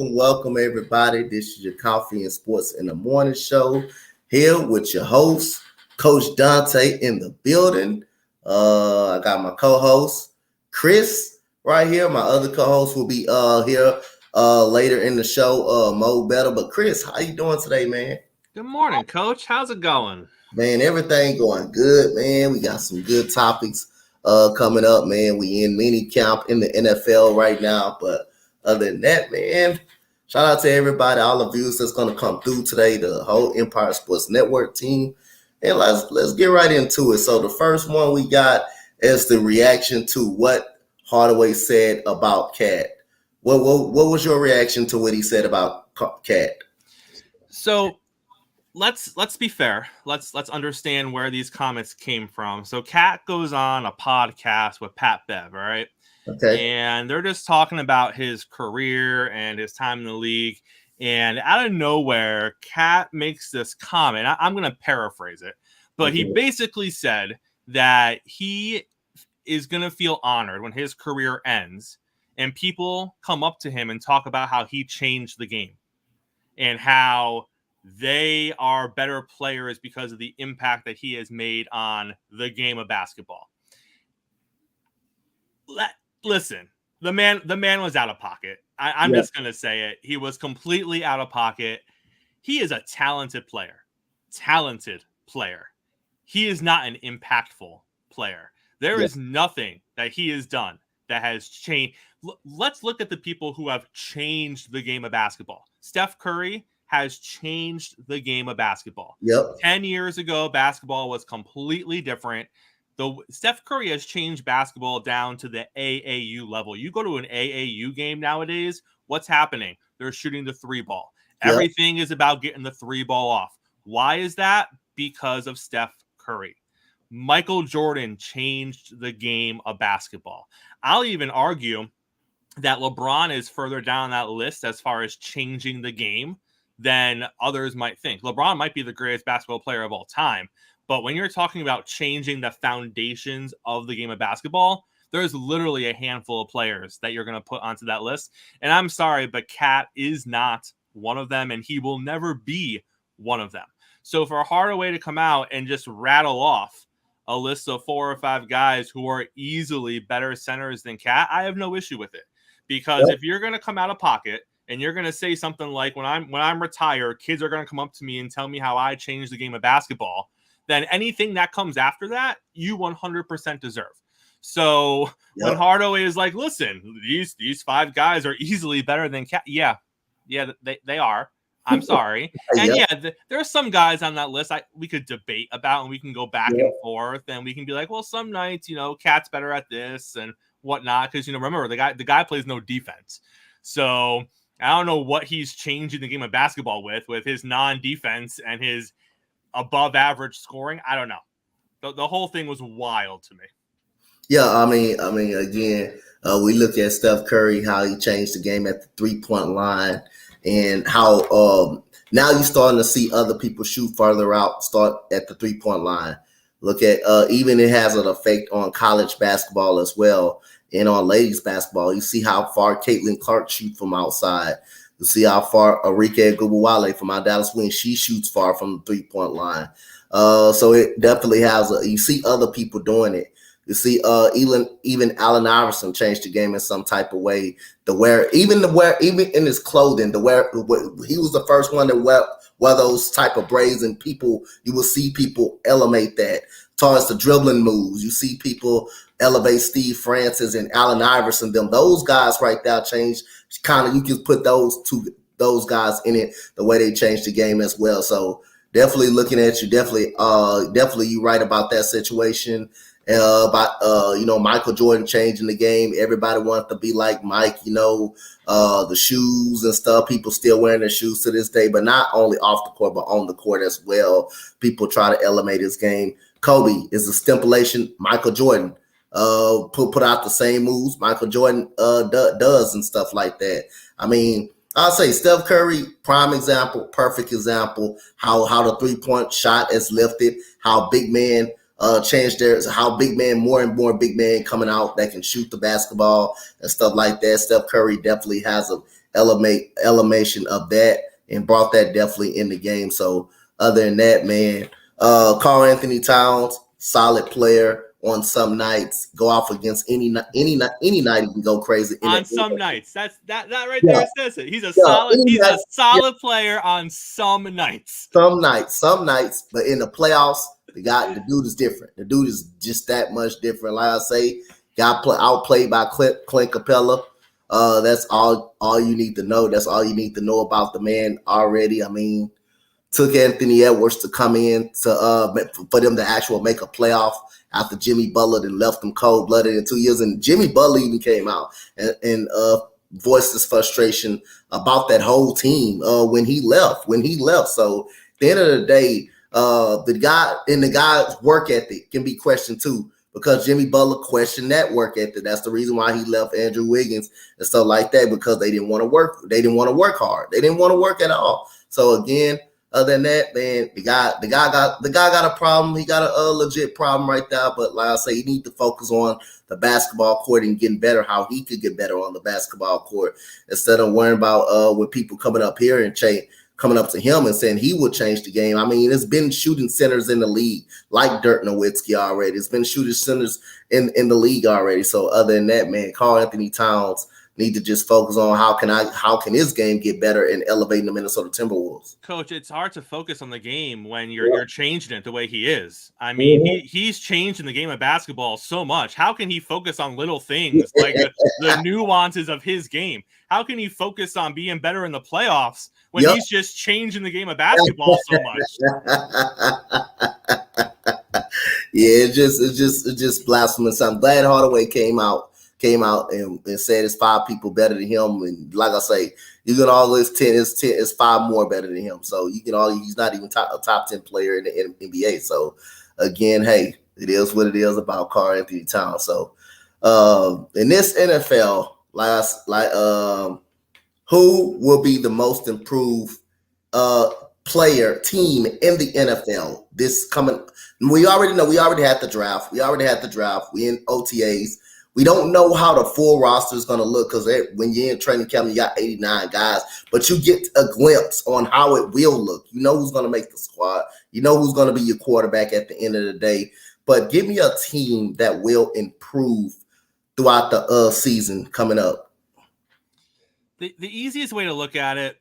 Welcome, everybody. This is your Coffee and Sports in the Morning show here with your host, Coach Dante, in the building. I got my co-host, Chris, right here. My other co-host will be here later in the show, Mo Better. But Chris, how you doing today, man? Good morning, Coach. How's it going? Man, everything going good, man. We got some good topics coming up, man. We in mini camp in the NFL right now, but other than that, man, shout out to everybody, all the views that's going to come through today, the whole Empire Sports Network team. And let's get right into it. So the first one we got is the reaction to what Hardaway said about Cat. What was your reaction to what he said about Cat? So let's be fair. Let's understand where these comments came from. So Cat goes on a podcast with Pat Bev, all right? Okay. And they're just talking about his career and his time in the league. And out of nowhere, Cat makes this comment. I'm going to paraphrase it, but he basically said that he is going to feel honored when his career ends and people come up to him and talk about how he changed the game and how they are better players because of the impact that he has made on the game of basketball. Listen, the man was out of pocket. I'm just going to say it. He was completely out of pocket. He is a talented player. He is not an impactful player. There is nothing that he has done that has changed. Let's look at the people who have changed the game of basketball. Steph Curry has changed the game of basketball. 10 years ago, basketball was completely different. Steph Curry has changed basketball down to the AAU level. You go to an AAU game nowadays, what's happening? They're shooting the three ball. Everything is about getting the three ball off. Why is that? Because of Steph Curry. Michael Jordan changed the game of basketball. I'll even argue that LeBron is further down that list as far as changing the game than others might think. LeBron might be the greatest basketball player of all time. But when you're talking about changing the foundations of the game of basketball, there's literally a handful of players that you're going to put onto that list. And I'm sorry, but Cat is not one of them, and he will never be one of them. So for Hardaway to come out and just rattle off a list of 4 or 5 guys who are easily better centers than Cat, I have no issue with it. Because if you're going to come out of pocket and you're going to say something like, when I'm retired, kids are going to come up to me and tell me how I changed the game of basketball, then anything that comes after that, you 100% deserve. So when Hardaway is like, listen, these 5 guys are easily better than Cat. Yeah, they are. I'm sorry. And there are some guys on that list we could debate about, and we can go back and forth, and we can be like, well, some nights, Cat's better at this and whatnot. Because, remember, the guy plays no defense. So I don't know what he's changing the game of basketball with his non-defense and his above average scoring. I don't know. The whole thing was wild to me. Yeah, I mean, again, we look at Steph Curry, how he changed the game at the 3-point line, and how now you're starting to see other people shoot farther out, start at the 3-point line. Look at even it has an effect on college basketball as well, and on ladies basketball. You see how far Caitlin Clark shoots from outside. You see how far Arike Gubawale from our Dallas Wings, she shoots far from the 3-point line. So it definitely has you see other people doing it. You see even Allen Iverson changed the game in some type of way. Even in his clothing, he was the first one to wear those type of braids, and you will see people elevate that. As far as the dribbling moves, you see people elevate Steve Francis and Allen Iverson. Those guys right there change. Kind of, you can put those guys in it the way they changed the game as well. So definitely looking at you, definitely you right about that situation. About Michael Jordan changing the game. Everybody wants to be like Mike. The shoes and stuff. People still wearing their shoes to this day, but not only off the court, but on the court as well. People try to elevate his game. Kobe is a stipulation. Michael Jordan put out the same moves Michael Jordan does and stuff like that. I mean, I'll say Steph Curry, prime example, perfect example, how the 3-point shot is lifted, how big man changed how big man, more and more big man coming out that can shoot the basketball and stuff like that. Steph Curry definitely has an elevation of that and brought that definitely in the game. So other than that, man, Karl Anthony Towns, solid player. On some nights, go off against any night. He can go crazy. On some nights, that right there says it. He's a solid player on some nights. Some nights, but in the playoffs, the dude is different. The dude is just that much different. Like I say, got outplayed by Clint Capella. That's all you need to know. That's all you need to know about the man already. I mean, took Anthony Edwards to come in for them to actually make a playoff after Jimmy Butler then left them cold-blooded in 2 years. And Jimmy Butler even came out and voiced his frustration about that whole team when he left. So at the end of the day, the guy's work ethic can be questioned too, because Jimmy Butler questioned that work ethic. That's the reason why he left Andrew Wiggins and stuff like that, because they didn't want to work. They didn't want to work hard. They didn't want to work at all. So again, other than that, man, the guy got a problem. He got a legit problem right there. But like I say, you need to focus on the basketball court and getting better, how he could get better on the basketball court, instead of worrying about with people coming up here and coming up to him and saying he would change the game. I mean, there's been shooting centers in the league like Dirk Nowitzki already. There's been shooting centers in the league already. So other than that, man, Karl Anthony Towns need to just focus on how can his game get better and elevating the Minnesota Timberwolves. Coach, it's hard to focus on the game when you're changing it the way he is. I mean, he's changed in the game of basketball so much. How can he focus on little things like the nuances of his game? How can he focus on being better in the playoffs when he's just changing the game of basketball so much? Yeah, it's just blasphemous. I'm glad Hardaway came out and said it's 5 people better than him. And like I say, you can always 10 is 5 more better than him. So you can he's not even a top 10 player in the NBA. So again, hey, it is what it is about Karl Anthony Towns. So in this NFL, who will be the most improved team in the NFL this coming? We already know. We already had the draft. We in OTAs. We don't know how the full roster is going to look, because when you're in training camp, you got 89 guys, but you get a glimpse on how it will look. You know who's going to make the squad. You know who's going to be your quarterback at the end of the day. But give me a team that will improve throughout the season coming up. The easiest way to look at it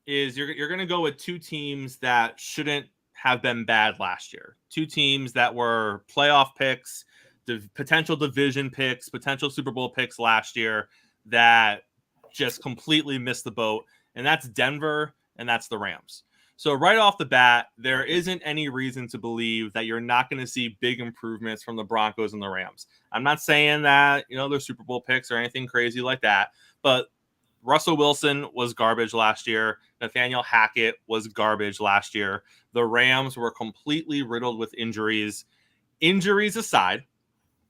is you're going to go with 2 teams that shouldn't have been bad last year. 2 teams that were playoff picks, potential division picks, potential Super Bowl picks last year that just completely missed the boat. And that's Denver and that's the Rams. So right off the bat, there isn't any reason to believe that you're not going to see big improvements from the Broncos and the Rams. I'm not saying that, they're Super Bowl picks or anything crazy like that, but Russell Wilson was garbage last year. Nathaniel Hackett was garbage last year. The Rams were completely riddled with injuries. Injuries aside,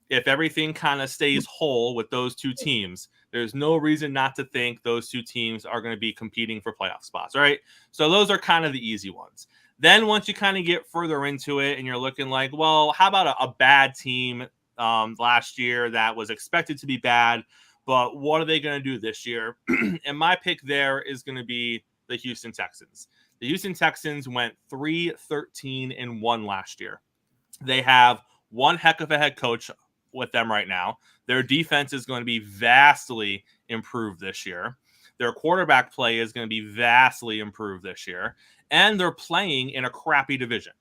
if everything kind of stays whole with those 2 teams, there's no reason not to think those 2 teams are going to be competing for playoff spots, right? So those are kind of the easy ones. Then once you kind of get further into it and you're looking like, well, how about a bad team last year that was expected to be bad, but what are they going to do this year? And my pick there is going to be the Houston Texans. The Houston Texans went 3-13-1 last year. They have one heck of a head coach with them right now. Their defense is going to be vastly improved this year. Their quarterback play is going to be vastly improved this year. And they're playing in a crappy division.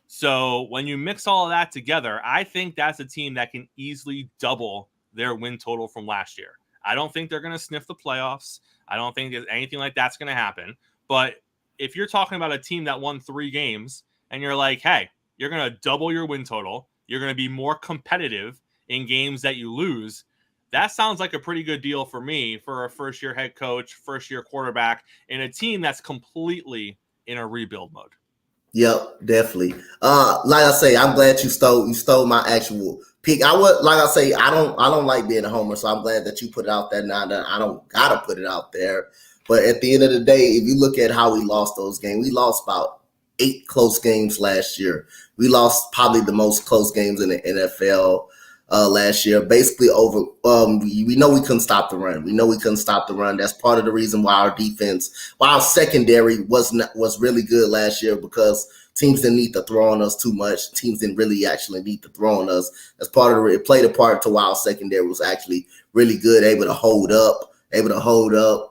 So when you mix all of that together, I think that's a team that can easily double their win total from last year. I don't think they're going to sniff the playoffs. I don't think anything like that's going to happen. But if you're talking about a team that won 3 games and you're like, hey, you're going to double your win total, you're going to be more competitive in games that you lose, that sounds like a pretty good deal for me for a first-year head coach, first-year quarterback, in a team that's completely in a rebuild mode. Yep, definitely. Like I say, I'm glad you stole my actual pick. I don't like being a homer, so I'm glad that you put it out there. Now that I don't gotta put it out there. But at the end of the day, if you look at how we lost those games, we lost about 8 close games last year. We lost probably the most close games in the NFL last year. Basically over, we know we couldn't stop the run. That's part of the reason why our secondary was really good last year, because teams didn't need to throw on us too much. Teams didn't really actually need to throw on us. As part of it played a part to why our secondary was actually really good, able to hold up. The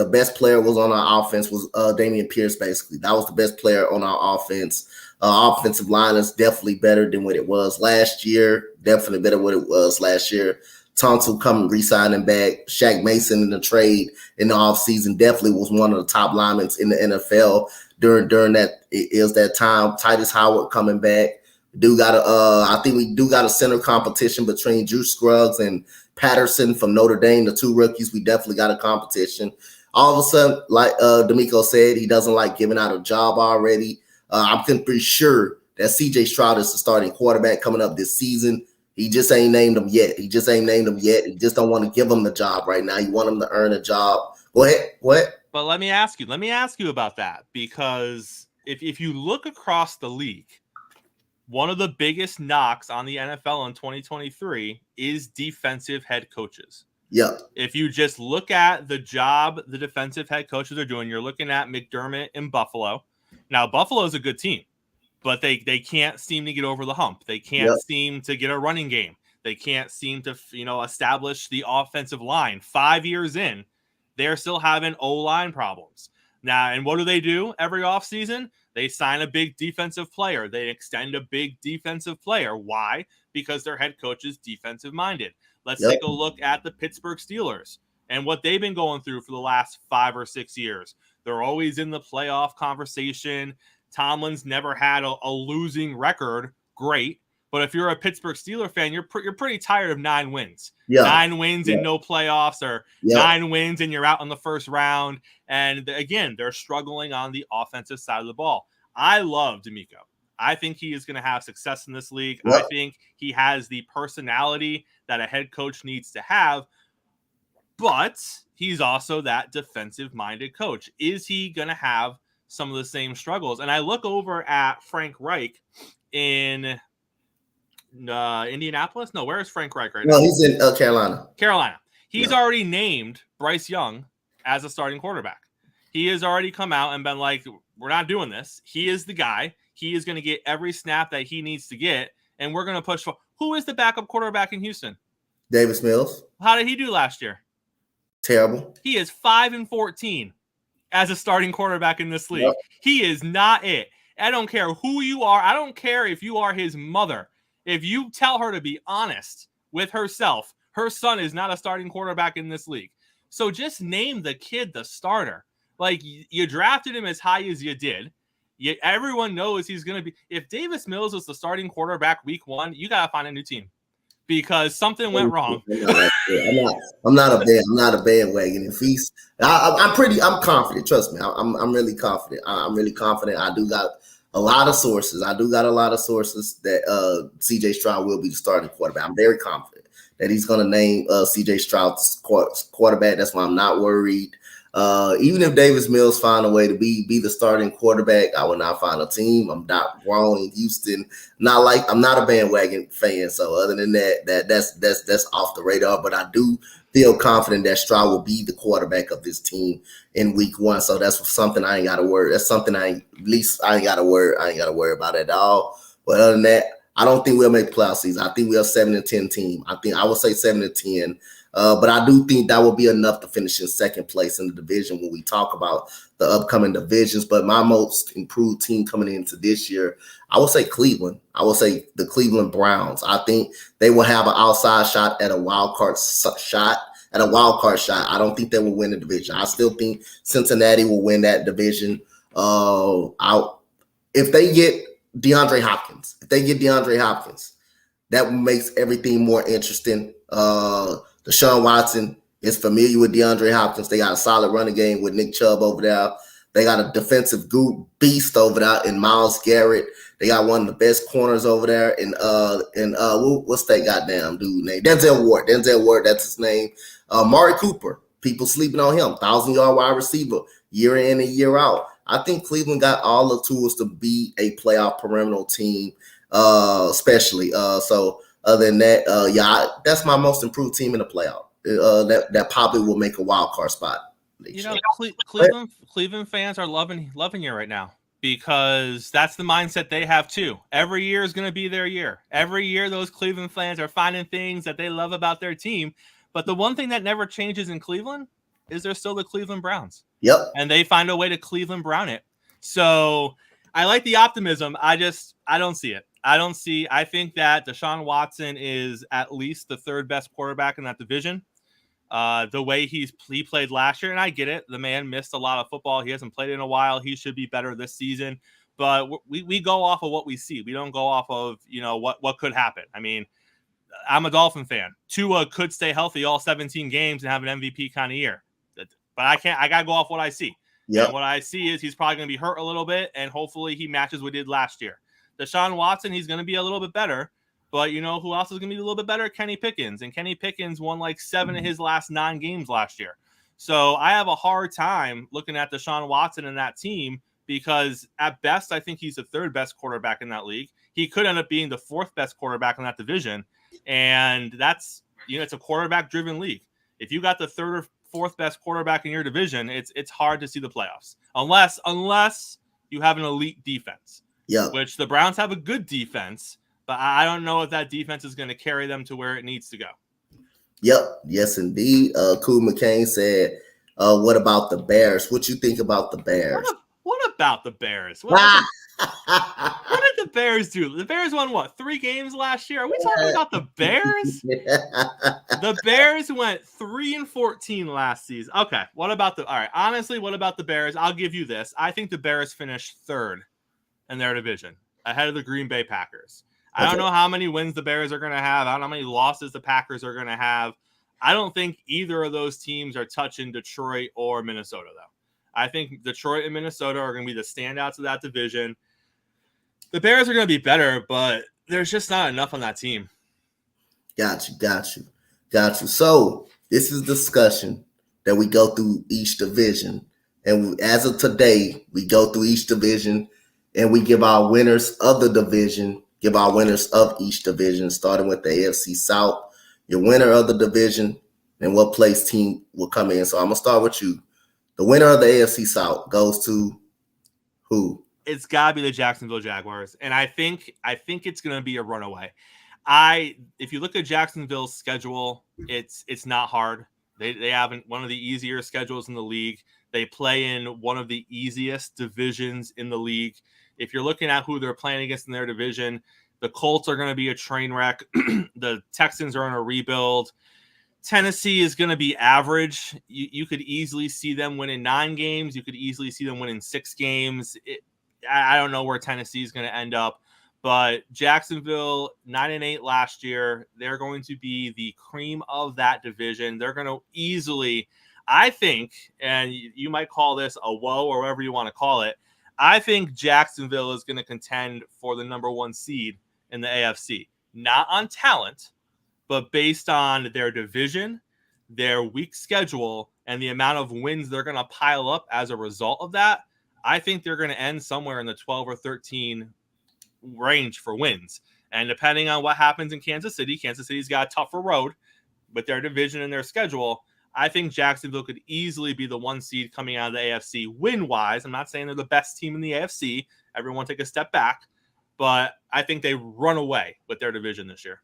best player was on our offense was Dameon Pierce. Basically, that was the best player on our offense. Offensive line is definitely better than what it was last year. Tonto coming, re-signing back. Shaq Mason in the trade in the offseason definitely was one of the top linemen in the NFL during that time. Titus Howard coming back. I think we do got a center competition between Drew Scruggs and Patterson from Notre Dame, the 2 rookies. We definitely got a competition. All of a sudden, like D'Amico said, he doesn't like giving out a job already. I'm pretty sure that CJ Stroud is the starting quarterback coming up this season. He just ain't named him yet. He just don't want to give him the job right now. You want him to earn a job. Go ahead. But let me ask you about that, because if you look across the league, one of the biggest knocks on the NFL in 2023 is defensive head coaches. Yep. If you just look at the job the defensive head coaches are doing, you're looking at McDermott in Buffalo. Now, Buffalo is a good team, but they can't seem to get over the hump. They can't seem to get a running game. They can't seem to, establish the offensive line. 5 years in, they're still having O-line problems. Now, and what do every offseason? They sign a big defensive player. They extend a big defensive player. Why? Because their head coach is defensive-minded. Let's take a look at the Pittsburgh Steelers and what they've been going through for the last 5 or 6 years. They're always in the playoff conversation. Tomlin's never had a losing record. Great. But if you're a Pittsburgh Steelers fan, you're pretty tired of 9 wins. 9 wins and no playoffs, or 9 wins and you're out in the first round. And again, they're struggling on the offensive side of the ball. I love D'Amico. I think he is going to have success in this league. I think he has the personality that a head coach needs to have, but he's also that defensive-minded coach. Is he going to have some of the same struggles? And I look over at Frank Reich in Indianapolis. No, where is Frank Reich right now? No, he's in Carolina. He's already named Bryce Young as a starting quarterback. He has already come out and been like, we're not doing this. He is the guy. He is going to get every snap that he needs to get, and we're going to push for. Who is the backup quarterback in Houston? Davis Mills. How did he do last year? Terrible. He is 5-14 as a starting quarterback in this league. He is not it. I don't care who you are. I don't care if you are his mother. If you tell her to be honest with herself, her son is not a starting quarterback in this league. So just name the kid the starter. Like, you drafted him as high as you did. Everyone knows he's going to be. If Davis Mills was the starting quarterback week 1, you got to find a new team because something went wrong. I'm not a bandwagon. If he's, I'm confident. Trust me, I'm really confident. I'm really confident. I do got a lot of sources. That CJ Stroud will be the starting quarterback. I'm very confident that he's going to name CJ Stroud quarterback. That's why I'm not worried. Even if Davis Mills find a way to be the starting quarterback, I will not find a team. I'm not wrong in Houston. I'm not a bandwagon fan. So other than that's off the radar. But I do feel confident that Stroud will be the quarterback of this team in week 1. So that's something I ain't got to worry. That's something I ain't got to worry about at all. But other than that, I don't think we'll make playoff season. I think we're a 7-10 team. I would say 7-10. But I do think that will be enough to finish in second place in the division when we talk about the upcoming divisions. But my most improved team coming into this year, I will say Cleveland. I will say the Cleveland Browns. I think they will have an outside shot at a wild card shot. I don't think they will win the division. I still think Cincinnati will win that division. If they get DeAndre Hopkins, that makes everything more interesting. Deshaun Watson is familiar with DeAndre Hopkins. They got a solid running game with Nick Chubb over there. They got a defensive beast over there in Myles Garrett. They got one of the best corners over there. What's that goddamn dude name? Denzel Ward, that's his name. Mari Cooper, people sleeping on him. 1,000-yard wide receiver, year in and year out. I think Cleveland got all the tools to be a playoff perennial team, especially. So other than that, that's my most improved team in the playoff. That probably will make a wild card spot. Cleveland fans are loving you right now because that's the mindset they have too. Every year is going to be their year. Every year, those Cleveland fans are finding things that they love about their team. But the one thing that never changes in Cleveland is they're still the Cleveland Browns. Yep. And they find a way to Cleveland Brown it. So I like the optimism. I don't see it. I think that Deshaun Watson is at least the third best quarterback in that division. The way he played last year, and I get it. The man missed a lot of football. He hasn't played in a while. He should be better this season. But we go off of what we see. We don't go off of, what could happen. I mean, I'm a Dolphin fan. Tua could stay healthy all 17 games and have an MVP kind of year. But I got to go off what I see. Yep. And what I see is he's probably going to be hurt a little bit, and hopefully he matches what he did last year. Deshaun Watson, he's going to be a little bit better. But you know who else is going to be a little bit better? Kenny Pickens. And Kenny Pickens won like 7 of his last 9 games last year. So I have a hard time looking at Deshaun Watson and that team because at best, I think he's the third best quarterback in that league. He could end up being the 4th best quarterback in that division. And that's, it's a quarterback-driven league. If you got the 3rd or 4th best quarterback in your division, it's hard to see the playoffs. Unless you have an elite defense. Yeah. Which the Browns have a good defense. But I don't know if that defense is going to carry them to where it needs to go. Yep. Yes, indeed. Cool McCain said, what about the Bears? What you think about the Bears? What about the Bears? What did the Bears do? The Bears won, 3 games last year? Are we talking about the Bears? The Bears went 3-14 last season. Okay. All right. Honestly, what about the Bears? I'll give you this. I think the Bears finished 3rd in their division ahead of the Green Bay Packers. I don't know how many wins the Bears are going to have. I don't know how many losses the Packers are going to have. I don't think either of those teams are touching Detroit or Minnesota, though. I think Detroit and Minnesota are going to be the standouts of that division. The Bears are going to be better, but there's just not enough on that team. Got you. So this is discussion that we go through each division. And as of today, we go through each division and we give our winners of the division. Give our winners of each division, starting with the AFC South, your winner of the division, and what place team will come in. So I'm going to start with you. The winner of the AFC South goes to who? It's got to be the Jacksonville Jaguars. And I think it's going to be a runaway. If you look at Jacksonville's schedule, it's not hard. They have one of the easier schedules in the league. They play in one of the easiest divisions in the league. If you're looking at who they're playing against in their division, the Colts are going to be a train wreck. The Texans are in a rebuild. Tennessee is going to be average. You could easily see them winning 9 games. You could easily see them winning 6 games. I don't know where Tennessee is going to end up. But Jacksonville, 9-8 last year, they're going to be the cream of that division. They're going to easily, I think, and you might call this a woe or whatever you want to call it, I think Jacksonville is going to contend for the number 1 seed in the AFC. Not on talent, but based on their division, their weak schedule, and the amount of wins they're going to pile up as a result of that, I think they're going to end somewhere in the 12 or 13 range for wins. And depending on what happens in Kansas City's got a tougher road with their division and their schedule. I think Jacksonville could easily be the 1 seed coming out of the AFC win-wise. I'm not saying they're the best team in the AFC. Everyone take a step back. But I think they run away with their division this year.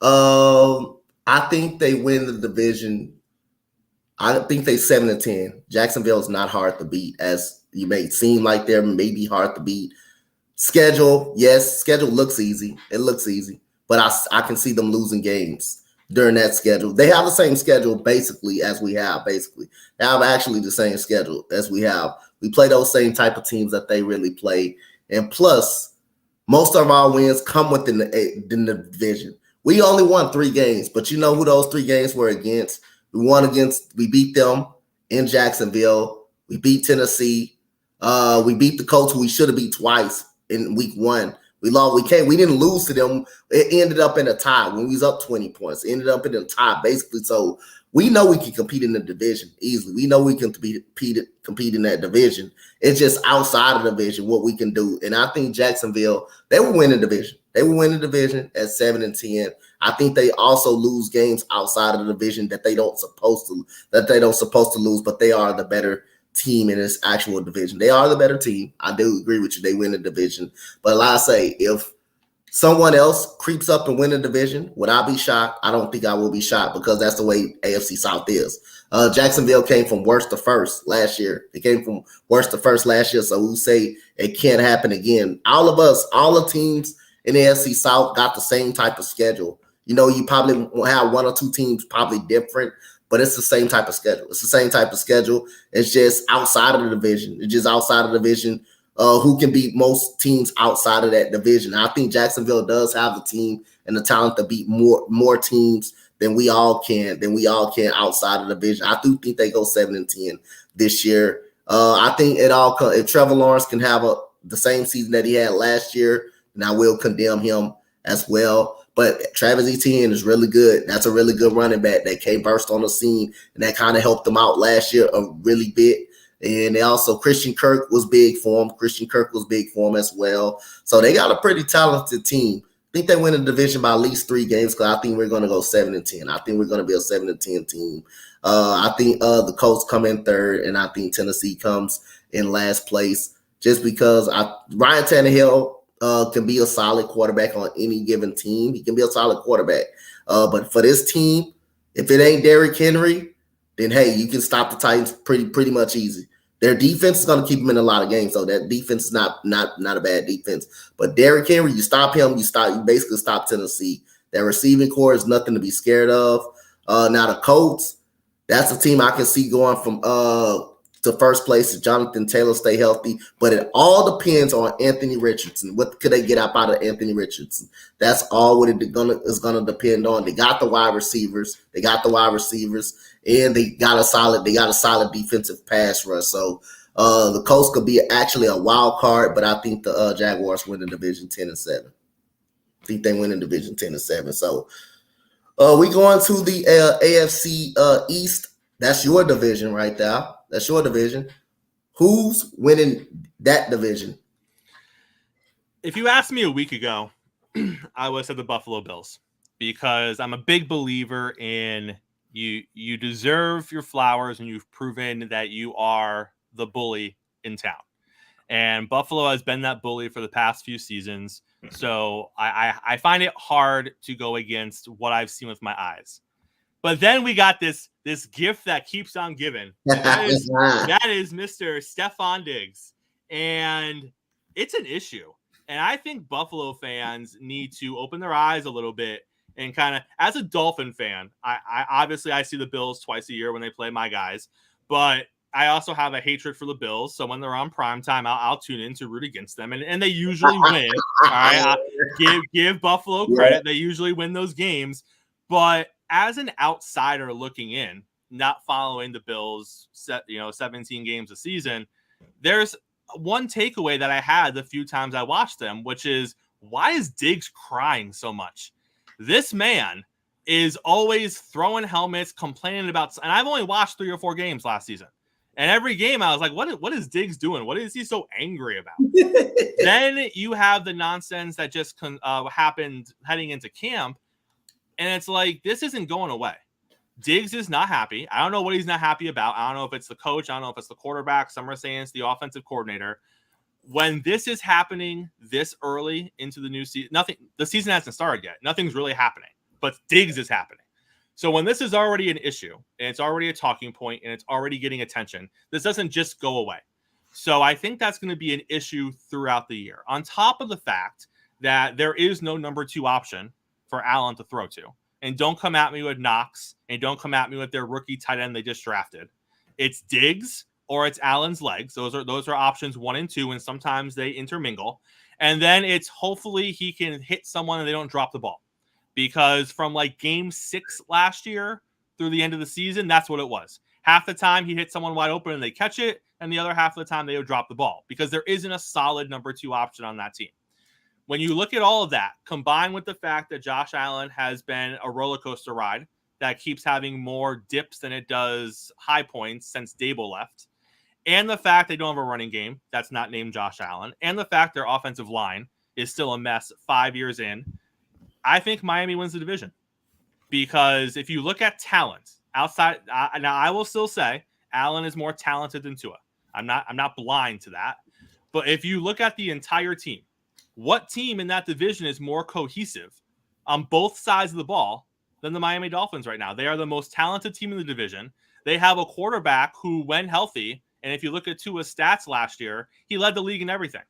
I think they win the division. I think they 7-10. Jacksonville is not hard to beat, as you may seem like they're maybe hard to beat. Schedule, yes, schedule looks easy. It looks easy, but I can see them losing games during that schedule. They have the same schedule basically as we have. Basically, they have actually the same schedule as we have. We play those same type of teams that they really play, and plus, most of our wins come within the division. We only won 3 games, but you know who those 3 games were against? We beat them in Jacksonville. We beat Tennessee. We beat the Colts, who we should have beat twice in week 1. We didn't lose to them. It ended up in a tie when we was up 20 points. It ended up in a tie, basically. So we know we can compete in the division easily. We know we can compete in that division. It's just outside of the division what we can do. And I think Jacksonville, they will win the division. They will win the division at 7-10. I think they also lose games outside of the division that they don't supposed to lose, but they are the better team in this actual division. They are the better team. I do agree with you. They win the division. But like I say, if someone else creeps up and win the division, would I be shocked? I don't think I will be shocked, because that's the way AFC South is. Jacksonville came from worst to first last year. They came from worst to first last year, so we say it can't happen again. All the teams in the AFC South got the same type of schedule. You know, you probably will have 1 or 2 teams probably different, but it's the same type of schedule. It's just outside of the division. Who can beat most teams outside of that division? I think Jacksonville does have the team and the talent to beat more teams than we all can outside of the division. I do think they go 7-10 this year. I think if Trevor Lawrence can have the same season that he had last year, and I will condemn him as well. But Travis Etienne is really good. That's a really good running back that came burst on the scene, and that kind of helped them out last year a really bit. And they also, Christian Kirk was big for him as well. So they got a pretty talented team. I think they win the division by at least 3 games, because I think we're going to go 7-10. I think we're going to be a 7-10 team. I think the Colts come in 3rd, and I think Tennessee comes in last place, just because Ryan Tannehill can be a solid quarterback on any given team. He can be a solid quarterback. But for this team, if it ain't Derrick Henry, then hey, you can stop the Titans pretty much easy. Their defense is going to keep them in a lot of games, so that defense is not a bad defense. But Derrick Henry, you stop him, you basically stop Tennessee. Their receiving core is nothing to be scared of. Now the Colts, that's a team I can see going from to first place if Jonathan Taylor stay healthy. But it all depends on Anthony Richardson. What could they get out of Anthony Richardson? That's all what is gonna depend on. They got the wide receivers, and they got a solid defensive pass rush. So the Colts could be actually a wild card, but I think the Jaguars win the division 10-7. I think they win the division 10-7. So we going to the AFC East. That's your division right there. That's your division. Who's winning that division? If you asked me a week ago, I would have said the Buffalo Bills, because I'm a big believer in you deserve your flowers, and you've proven that you are the bully in town. And Buffalo has been that bully for the past few seasons. So I find it hard to go against what I've seen with my eyes. But then we got this gift that keeps on giving. That is Mr. Stefon Diggs. And it's an issue. And I think Buffalo fans need to open their eyes a little bit, and kind of, as a Dolphin fan, I obviously I see the Bills twice a year when they play my guys, but I also have a hatred for the Bills. So when they're on primetime, I'll tune in to root against them. And they usually win. All right. Give Buffalo credit. Yeah. They usually win those games. But as an outsider looking in, not following the Bills, 17 games a season, there's one takeaway that I had the few times I watched them, which is, why is Diggs crying so much? This man is always throwing helmets, complaining about, and I've only watched 3 or 4 games last season. And every game I was like, what is Diggs doing? What is he so angry about? Then you have the nonsense that just happened heading into camp. And it's like, this isn't going away. Diggs is not happy. I don't know what he's not happy about. I don't know if it's the coach. I don't know if it's the quarterback. Some are saying it's the offensive coordinator. When this is happening this early into the new season, the season hasn't started yet. Nothing's really happening, but Diggs is happening. So when this is already an issue and it's already a talking point and it's already getting attention, this doesn't just go away. So I think that's going to be an issue throughout the year. On top of the fact that there is no number 2 option for Allen to throw to. And don't come at me with Knox and don't come at me with their rookie tight end they just drafted. It's Diggs or it's Allen's legs. Those are options 1 and 2, and sometimes they intermingle. And then it's hopefully he can hit someone and they don't drop the ball. Because from like game 6 last year through the end of the season, that's what it was. Half the time he hit someone wide open and they catch it, and the other half of the time they would drop the ball because there isn't a solid number 2 option on that team. When you look at all of that, combined with the fact that Josh Allen has been a roller coaster ride that keeps having more dips than it does high points since Dable left, and the fact they don't have a running game that's not named Josh Allen, and the fact their offensive line is still a mess 5 years in, I think Miami wins the division. Because if you look at talent outside, now I will still say Allen is more talented than Tua. I'm not blind to that. But if you look at the entire team, what team in that division is more cohesive on both sides of the ball than the Miami Dolphins right now? They are the most talented team in the division. They have a quarterback who, when healthy, and if you look at Tua's stats last year, he led the league in everything.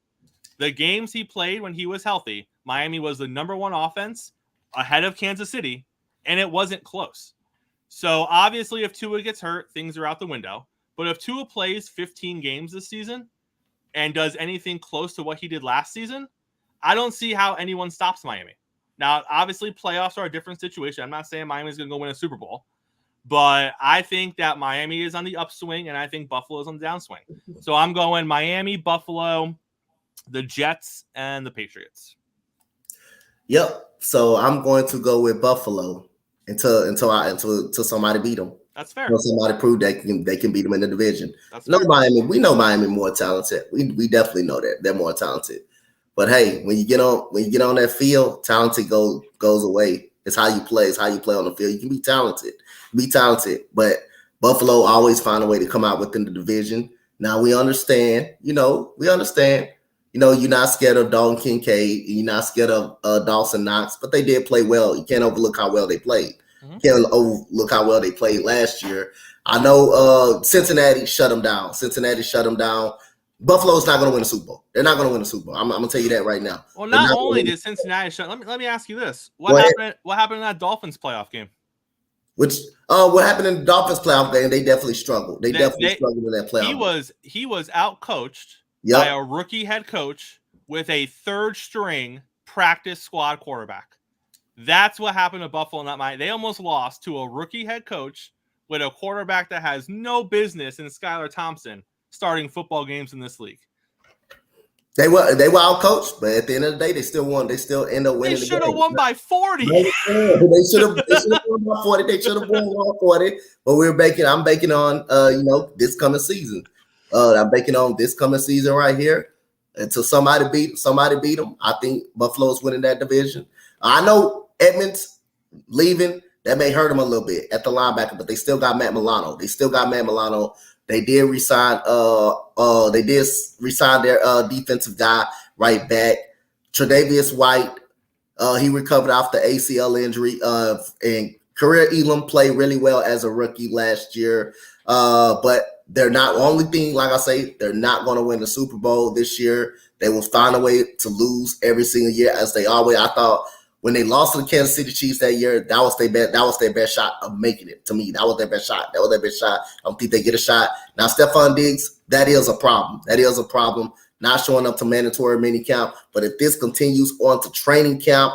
The games he played when he was healthy, Miami was the number 1 offense ahead of Kansas City, and it wasn't close. So obviously if Tua gets hurt, things are out the window. But if Tua plays 15 games this season and does anything close to what he did last season, I don't see how anyone stops Miami. Now, obviously, playoffs are a different situation. I'm not saying Miami's going to go win a Super Bowl, but I think that Miami is on the upswing, and I think Buffalo is on the downswing. So I'm going Miami, Buffalo, the Jets, and the Patriots. Yep. So I'm going to go with Buffalo until somebody beat them. That's fair. Until somebody prove they can beat them in the division. Miami. We know Miami more talented. We definitely know that they're more talented. But hey, when you get on that field, talented goes away. It's how you play. It's how you play on the field. You can be talented, but Buffalo always find a way to come out within the division. Now we understand. You're not scared of Dalton Kincaid. You're not scared of Dawson Knox, but they did play well. You can't overlook how well they played. Mm-hmm. You can't overlook how well they played last year. I know Cincinnati shut them down. Buffalo's not going to win a Super Bowl. They're not going to win a Super Bowl. I'm going to tell you that right now. Well, not only did Cincinnati shut. Let me ask you this: What happened in that Dolphins playoff game? What happened in the Dolphins playoff game? They definitely struggled. They struggled in that playoff. He was out-coached by a rookie head coach with a third-string practice squad quarterback. That's what happened to Buffalo in that night. They almost lost to a rookie head coach with a quarterback that has no business in Skylar Thompson starting football games in this league. They were out coached, but at the end of the day, they still won. They still end up winning. They should have won by 40. They should have won by 40. They should have won by 40. But I'm banking on this coming season. I'm banking on this coming season right here until somebody beat them. I think Buffalo's winning that division. I know Edmonds leaving, that may hurt them a little bit at the linebacker, but they still got Matt Milano. They did resign their defensive guy right back. Tre'Davious White, he recovered off the ACL injury. And Career Elam played really well as a rookie last year. But they're not, only thing, like I say, they're not going to win the Super Bowl this year. They will find a way to lose every single year, as they always. I thought when they lost to the Kansas City Chiefs that year, that was their best shot of making it. To me, that was their best shot. I don't think they get a shot. Now, Stephon Diggs, that is a problem. Not showing up to mandatory minicamp. But if this continues on to training camp,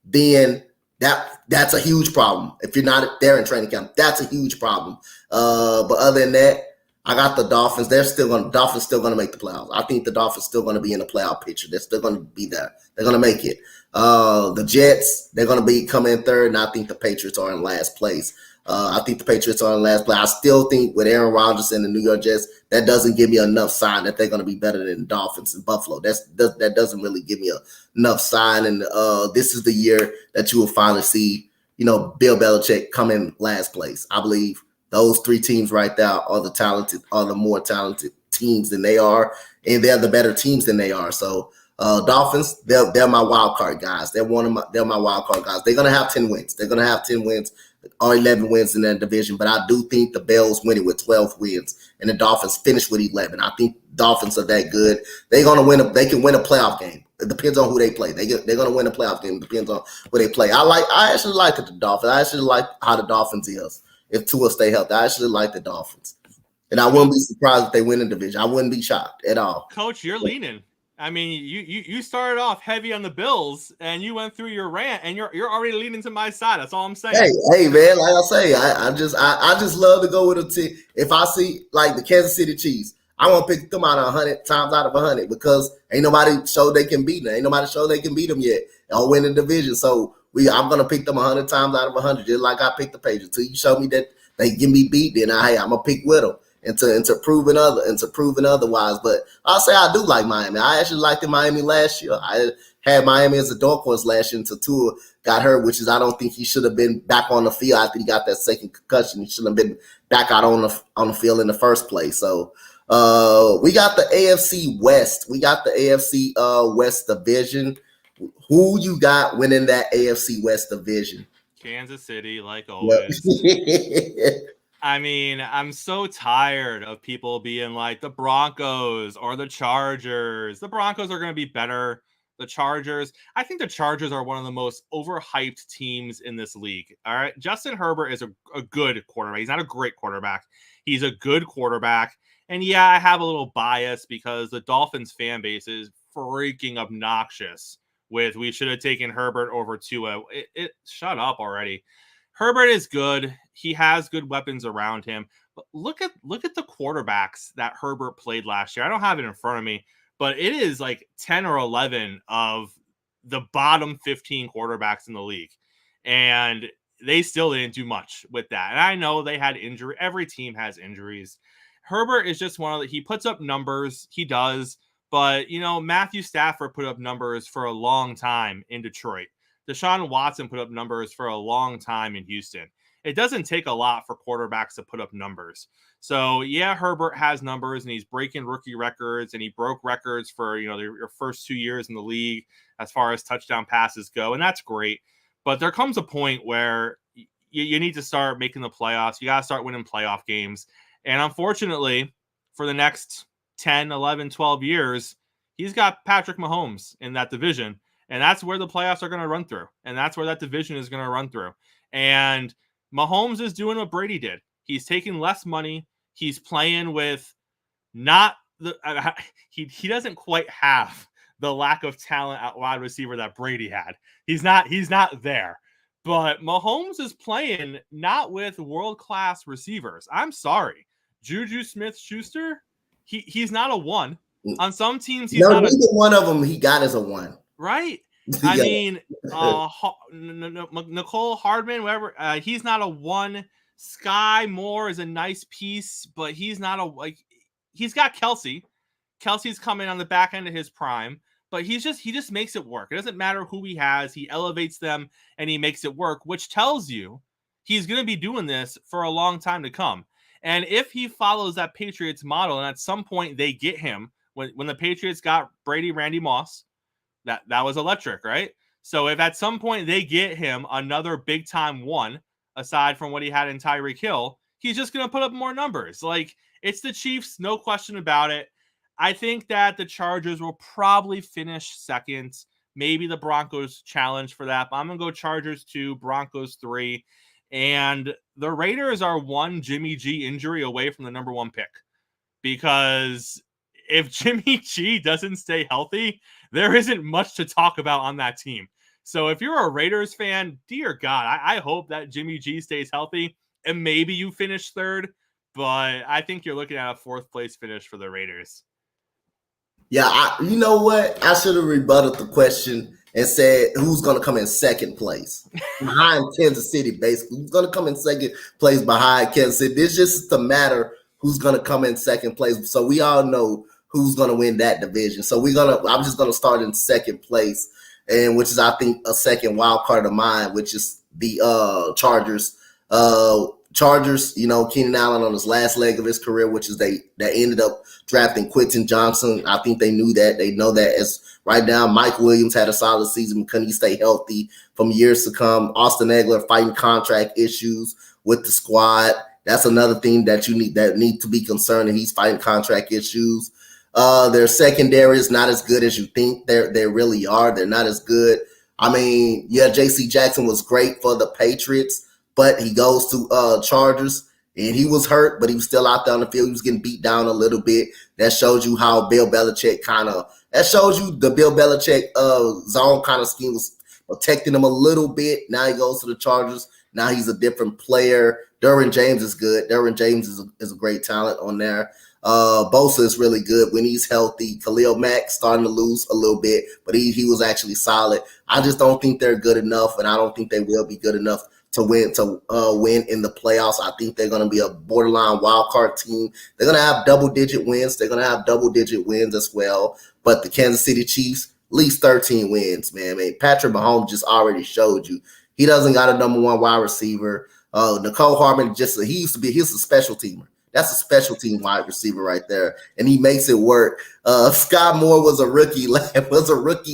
then that's a huge problem. If you're not there in training camp, that's a huge problem. But other than that, I got the Dolphins. Dolphins still going to make the playoffs. I think the Dolphins still going to be in the playoff picture. They're still going to be there. They're going to make it. The Jets, they're going to be coming in third, and I think the Patriots are in last place. I think the Patriots are in last place. I still think with Aaron Rodgers and the New York Jets, that doesn't give me enough sign that they're going to be better than the Dolphins and Buffalo. That doesn't really give me enough sign. And this is the year that you will finally see, Bill Belichick come in last place. I believe those three teams right there are the more talented teams than they are, and they're the better teams than they are. So Dolphins, they're my wild card guys. They're my wild card guys. They're gonna have 10 wins. They're gonna have 10 wins or 11 wins in that division. But I do think the Bills win it with 12 wins, and the Dolphins finish with 11. I think Dolphins are that good. They're gonna win. They can win a playoff game. It depends on who they play. They're gonna win a playoff game. It depends on who they play. I actually like the Dolphins. I actually like how the Dolphins is. If Tua stay healthy, I actually like the Dolphins, and I wouldn't be surprised if they win the division. I wouldn't be shocked at all. Coach, you're leaning. I mean, you started off heavy on the Bills, and you went through your rant, and you're already leaning to my side. That's all I'm saying. Hey, man, like I say, I just love to go with a team. If I see like the Kansas City Chiefs, I want to pick them out 100 times out of 100 because ain't nobody showed they can beat them. Ain't nobody showed they can beat them yet or win the division. So I'm gonna pick them 100 times out of 100, just like I picked the Patriots. Until you show me that they can be beat, then I'm gonna pick with them. And to proving otherwise. But I'll say I do like Miami. I actually liked in Miami last year. I had Miami as a dark horse last year until Tua got hurt, which is I don't think he should have been back on the field after he got that second concussion. He shouldn't have been back out on the field in the first place. So we got the AFC West. We got the AFC West division. Who you got winning that AFC West division? Kansas City, like always. Yep. I mean, I'm so tired of people being like the Broncos or the Chargers. The Broncos are going to be better. The Chargers, I think the Chargers are one of the most overhyped teams in this league. All right. Justin Herbert is a good quarterback. He's not a great quarterback. He's a good quarterback. And yeah, I have a little bias because the Dolphins fan base is freaking obnoxious with we should have taken Herbert over Tua. Shut up already. Herbert is good. He has good weapons around him. But look at the quarterbacks that Herbert played last year. I don't have it in front of me, but it is like 10 or 11 of the bottom 15 quarterbacks in the league. And they still didn't do much with that. And I know they had injury. Every team has injuries. Herbert is just he puts up numbers. He does. But, Matthew Stafford put up numbers for a long time in Detroit. Deshaun Watson put up numbers for a long time in Houston. It doesn't take a lot for quarterbacks to put up numbers. So, yeah, Herbert has numbers, and he's breaking rookie records, and he broke records for, your first 2 years in the league as far as touchdown passes go, and that's great. But there comes a point where you need to start making the playoffs. You got to start winning playoff games. And unfortunately, for the next 10, 11, 12 years, he's got Patrick Mahomes in that division. And that's where the playoffs are going to run through. And that's where that division is going to run through. And Mahomes is doing what Brady did. He's taking less money. He's playing with not the he doesn't quite have the lack of talent at wide receiver that Brady had. He's not there. But Mahomes is playing not with world-class receivers. I'm sorry. Juju Smith-Schuster, he's not a one. On some teams, he's not neither one of them he got as a one. Right. I mean, Nicole Hardman, whatever, he's not a one. Sky Moore is a nice piece, but he's not he's got Kelsey. Kelsey's coming on the back end of his prime, but he just makes it work. It doesn't matter who he has. He elevates them and he makes it work, which tells you he's going to be doing this for a long time to come. And if he follows that Patriots model, and at some point they get him, when the Patriots got Brady, Randy Moss, that was electric, right? So if at some point they get him another big time one, aside from what he had in Tyreek Hill, he's just going to put up more numbers. Like, it's the Chiefs, no question about it. I think that the Chargers will probably finish second. Maybe the Broncos challenge for that, but I'm going to go Chargers 2, Broncos 3. And the Raiders are one Jimmy G injury away from the number 1 pick. Because if Jimmy G doesn't stay healthy, there isn't much to talk about on that team. So if you're a Raiders fan, dear God, I hope that Jimmy G stays healthy and maybe you finish third. But I think you're looking at a 4th place finish for the Raiders. Yeah, you know what? I should have rebutted the question and said who's going to come in second place behind Kansas City, basically. Who's going to come in second place behind Kansas City? This just a matter who's going to come in second place. So we all know who's going to win that division. So I'm just going to start in second place, and which is, I think, a second wild card of mine, which is the Chargers. Chargers, Keenan Allen on his last leg of his career, which is that ended up drafting Quentin Johnson. I think they knew that. They know that as right now. Mike Williams had a solid season. Couldn't he stay healthy from years to come? Austin Eckler fighting contract issues with the squad. That's another thing that need to be concerned. And he's fighting contract issues. Their secondary is not as good as you think. They really are. They're not as good. I mean, yeah, J.C. Jackson was great for the Patriots, but he goes to Chargers, and he was hurt, but he was still out there on the field. He was getting beat down a little bit. That shows you how Bill Belichick that shows you the Bill Belichick zone kind of scheme was protecting him a little bit. Now he goes to the Chargers. Now he's a different player. Derwin James is good. Derwin James is a great talent on there. Bosa is really good when he's healthy. Khalil Mack starting to lose a little bit, but he was actually solid. I just don't think they're good enough, and I don't think they will be good enough to win in the playoffs. I think they're going to be a borderline wild card team. They're going to have double-digit wins. They're going to have double-digit wins as well. But the Kansas City Chiefs, at least 13 wins, man. Patrick Mahomes just already showed you. He doesn't got a number one wide receiver. Nicole Hardman, he's a special teamer. That's a special team wide receiver right there, and he makes it work. Scott Moore was a rookie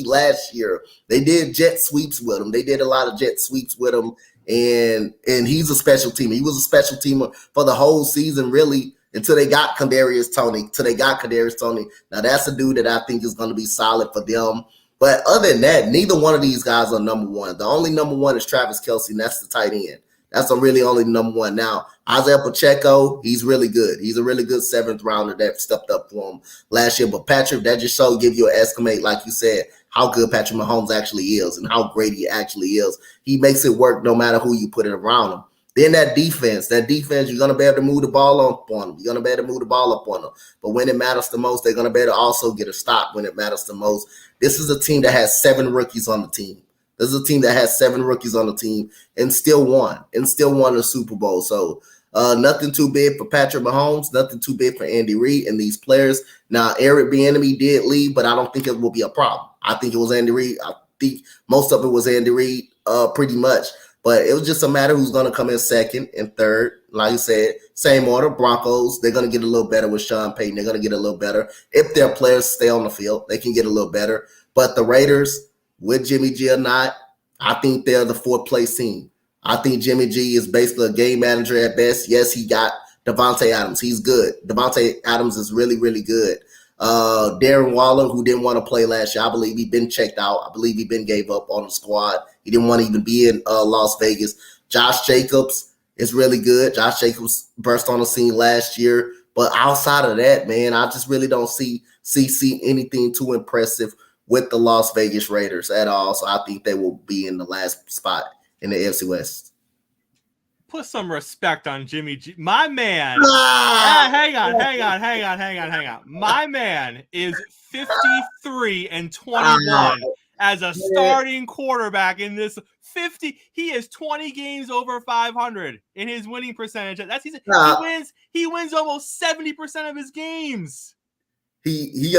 last year. They did jet sweeps with him. They did a lot of jet sweeps with him, and he's a special teamer. He was a special teamer for the whole season, really, until they got Kadarius Toney. Now that's a dude that I think is going to be solid for them. But other than that, neither one of these guys are number one. The only number one is Travis Kelce, and that's the tight end. That's the really only number one. Now, Isaiah Pacheco, he's really good. He's a really good seventh rounder that stepped up for him last year. But Patrick, that just give you an estimate, like you said, how good Patrick Mahomes actually is and how great he actually is. He makes it work no matter who you put it around him. Then that defense, you're going to be able to move the ball up on them. You're going to be able to move the ball up on them. But when it matters the most, they're going to be able to also get a stop when it matters the most. This is a team that has 7 rookies on the team. This is a team that has 7 rookies on the team and still won the Super Bowl. So nothing too big for Patrick Mahomes, nothing too big for Andy Reid and these players. Now, Eric Bieniemy did leave, but I don't think it will be a problem. I think it was Andy Reid. I think most of it was Andy Reid, pretty much. But it was just a matter who's going to come in second and third. Like you said, same order. Broncos, they're going to get a little better with Sean Payton. They're going to get a little better. If their players stay on the field, they can get a little better. But the Raiders, with Jimmy G or not, I think they're the 4th place team. I think Jimmy G is basically a game manager at best. Yes, he got Devontae Adams. He's good. Devontae Adams is really, really good. Darren Waller, who didn't want to play last year, I believe he's been checked out. I believe he been gave up on the squad. He didn't want to even be in Las Vegas. Josh Jacobs is really good. Josh Jacobs burst on the scene last year. But outside of that, man, I just really don't see anything too impressive with the Las Vegas Raiders at all. So I think they will be in the last spot in the AFC West. Put some respect on Jimmy G. My man. Hang on. My man is 53-21 as a starting quarterback in this 50. He is 20 games over 500 in his winning percentage. He wins almost 70% of his games. So he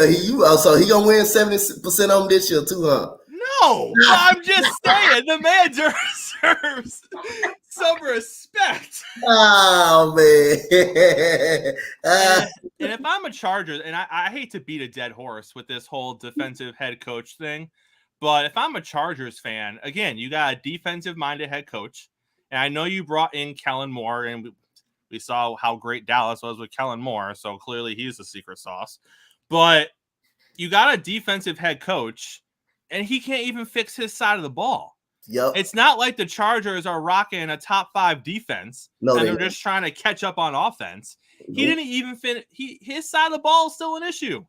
gonna win 70% of them this year too, huh? No, I'm just saying the man deserves some respect. Oh man! And if I'm a Chargers, and I hate to beat a dead horse with this whole defensive head coach thing, but if I'm a Chargers fan, again, you got a defensive-minded head coach, and I know you brought in Kellen Moore, and we saw how great Dallas was with Kellen Moore, so clearly he's the secret sauce. But you got a defensive head coach, and he can't even fix his side of the ball. Yep. It's not like the Chargers are rocking a top 5 defense, and they're just trying to catch up on offense. Nope. He didn't even finish. His side of the ball is still an issue.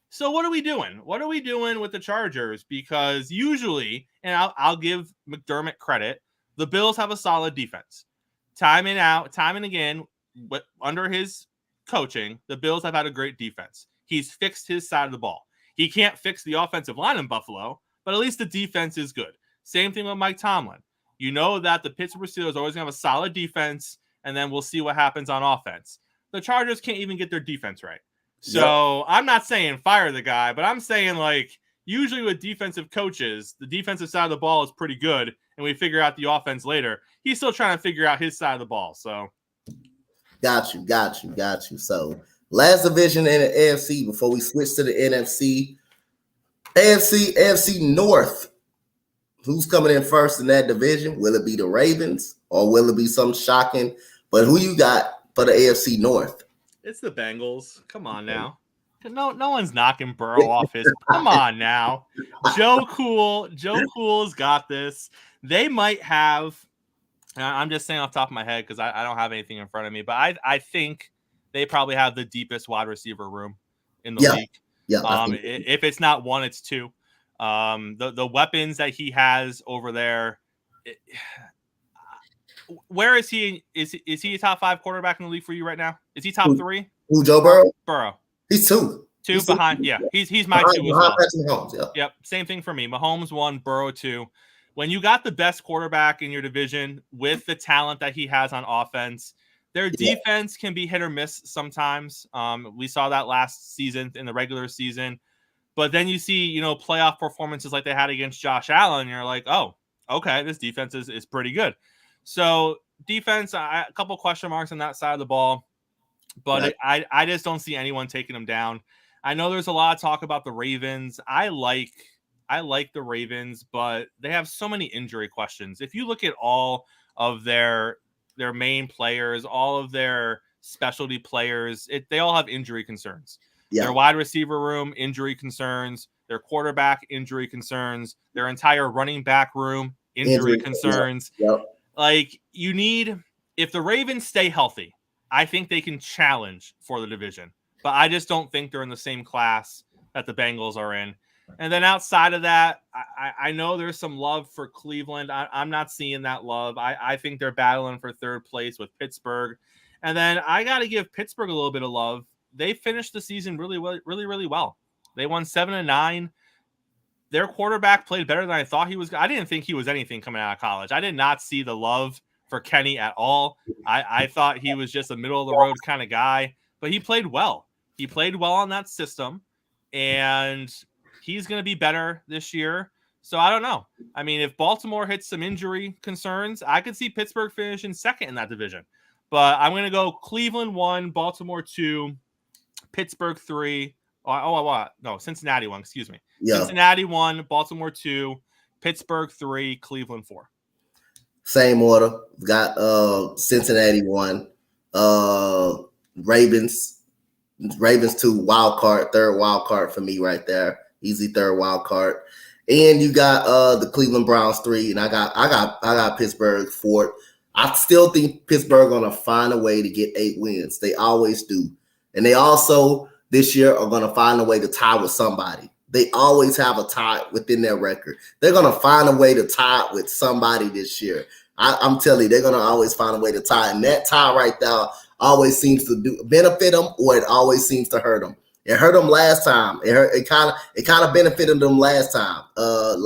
So what are we doing? What are we doing with the Chargers? Because usually, and I'll give McDermott credit, the Bills have a solid defense. Time and again, under his coaching, the Bills have had a great defense. He's fixed his side of the ball. He can't fix the offensive line in Buffalo, but at least the defense is good. Same thing with Mike Tomlin. You know that the Pittsburgh Steelers are always going to have a solid defense, and then we'll see what happens on offense. The Chargers can't even get their defense right. So I'm not saying fire the guy, but I'm saying, like, usually with defensive coaches, the defensive side of the ball is pretty good, and we figure out the offense later. He's still trying to figure out his side of the ball. So, got you. So, last division in the AFC before we switch to the NFC. AFC North. Who's coming in first in that division? Will it be the Ravens or will it be something shocking? But who you got for the AFC North? It's the Bengals. Come on now. No one's knocking Burrow off his. Come on now. Joe Cool's got this. They might have. I'm just saying off the top of my head because I don't have anything in front of me, but I think they probably have the deepest wide receiver room in the league. Yeah. If it's not one, it's two. The weapons that he has over there. Where is he? Is he a top 5 quarterback in the league for you right now? Is he top 3? Who, Joe Burrow? Burrow. He's 2. He's behind. Yeah, he's my 2 as well. Mahomes, Yep, same thing for me. Mahomes 1, Burrow 2. When you got the best quarterback in your division with the talent that he has on offense, their defense can be hit or miss sometimes. We saw that last season in the regular season. But then you see, playoff performances like they had against Josh Allen, and you're like, oh, okay, this defense is pretty good. So defense, a couple question marks on that side of the ball, but I just don't see anyone taking them down. I know there's a lot of talk about the Ravens. I like the Ravens, but they have so many injury questions. If you look at all of their main players, all of their specialty players, they all have injury concerns. Yeah. Their wide receiver room, injury concerns. Their quarterback, injury concerns. Their entire running back room, injury concerns. Yep. Like, if the Ravens stay healthy, I think they can challenge for the division. But I just don't think they're in the same class that the Bengals are in. And then outside of that, I know there's some love for Cleveland. I'm not seeing that love. I think they're battling for third place with Pittsburgh. And then I got to give Pittsburgh a little bit of love. They finished the season really well. They won 7-9. Their quarterback played better than I thought he was. I didn't think he was anything coming out of college. I did not see the love for Kenny at all. I thought he was just a middle-of-the-road kind of guy, but he played well. He played well on that system, and he's going to be better this year. So I don't know. I mean, if Baltimore hits some injury concerns, I could see Pittsburgh finishing second in that division. But I'm going to go Cleveland 1, Baltimore 2, Pittsburgh 3. Cincinnati 1, excuse me. Yeah. Cincinnati 1, Baltimore 2, Pittsburgh 3, Cleveland 4. Same order. Got Cincinnati 1, Ravens 2, wild card, third wild card for me right there. Easy third wild card. And you got the Cleveland Browns 3, and I got Pittsburgh 4. I still think Pittsburgh gonna find a way to get 8 wins. They always do. And they also this year are gonna find a way to tie with somebody. They always have a tie within their record. They're gonna find a way to tie with somebody this year. I'm telling you, they're gonna always find a way to tie. And that tie right there always seems to benefit them, or it always seems to hurt them. It hurt them last time. It kind of benefited them last time. When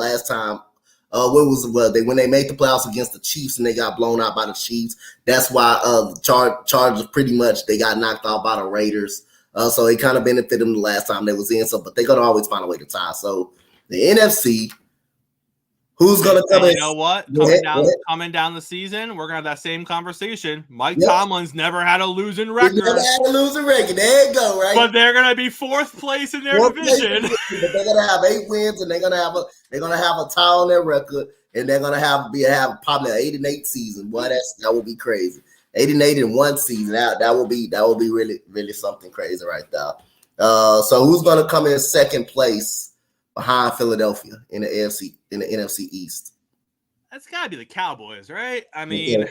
they made the playoffs against the Chiefs and they got blown out by the Chiefs. That's why the Chargers pretty much they got knocked out by the Raiders. So it kind of benefited them the last time they was in. So, but they're gonna always find a way to tie. So the NFC, who's gonna come in? You know what? Coming down the season, we're gonna have that same conversation. Mike Tomlin's never had a losing record. There you go, right? But they're gonna be fourth place in their division. But they're gonna have 8 wins, and they're gonna have a tie on their record, and they're gonna have probably an 8-8 season. Boy, that would be crazy. 8-8 in one season. That will be really, really something crazy right there. So who's gonna come in second place behind Philadelphia in the NFC East? That's gotta be the Cowboys, right? I mean,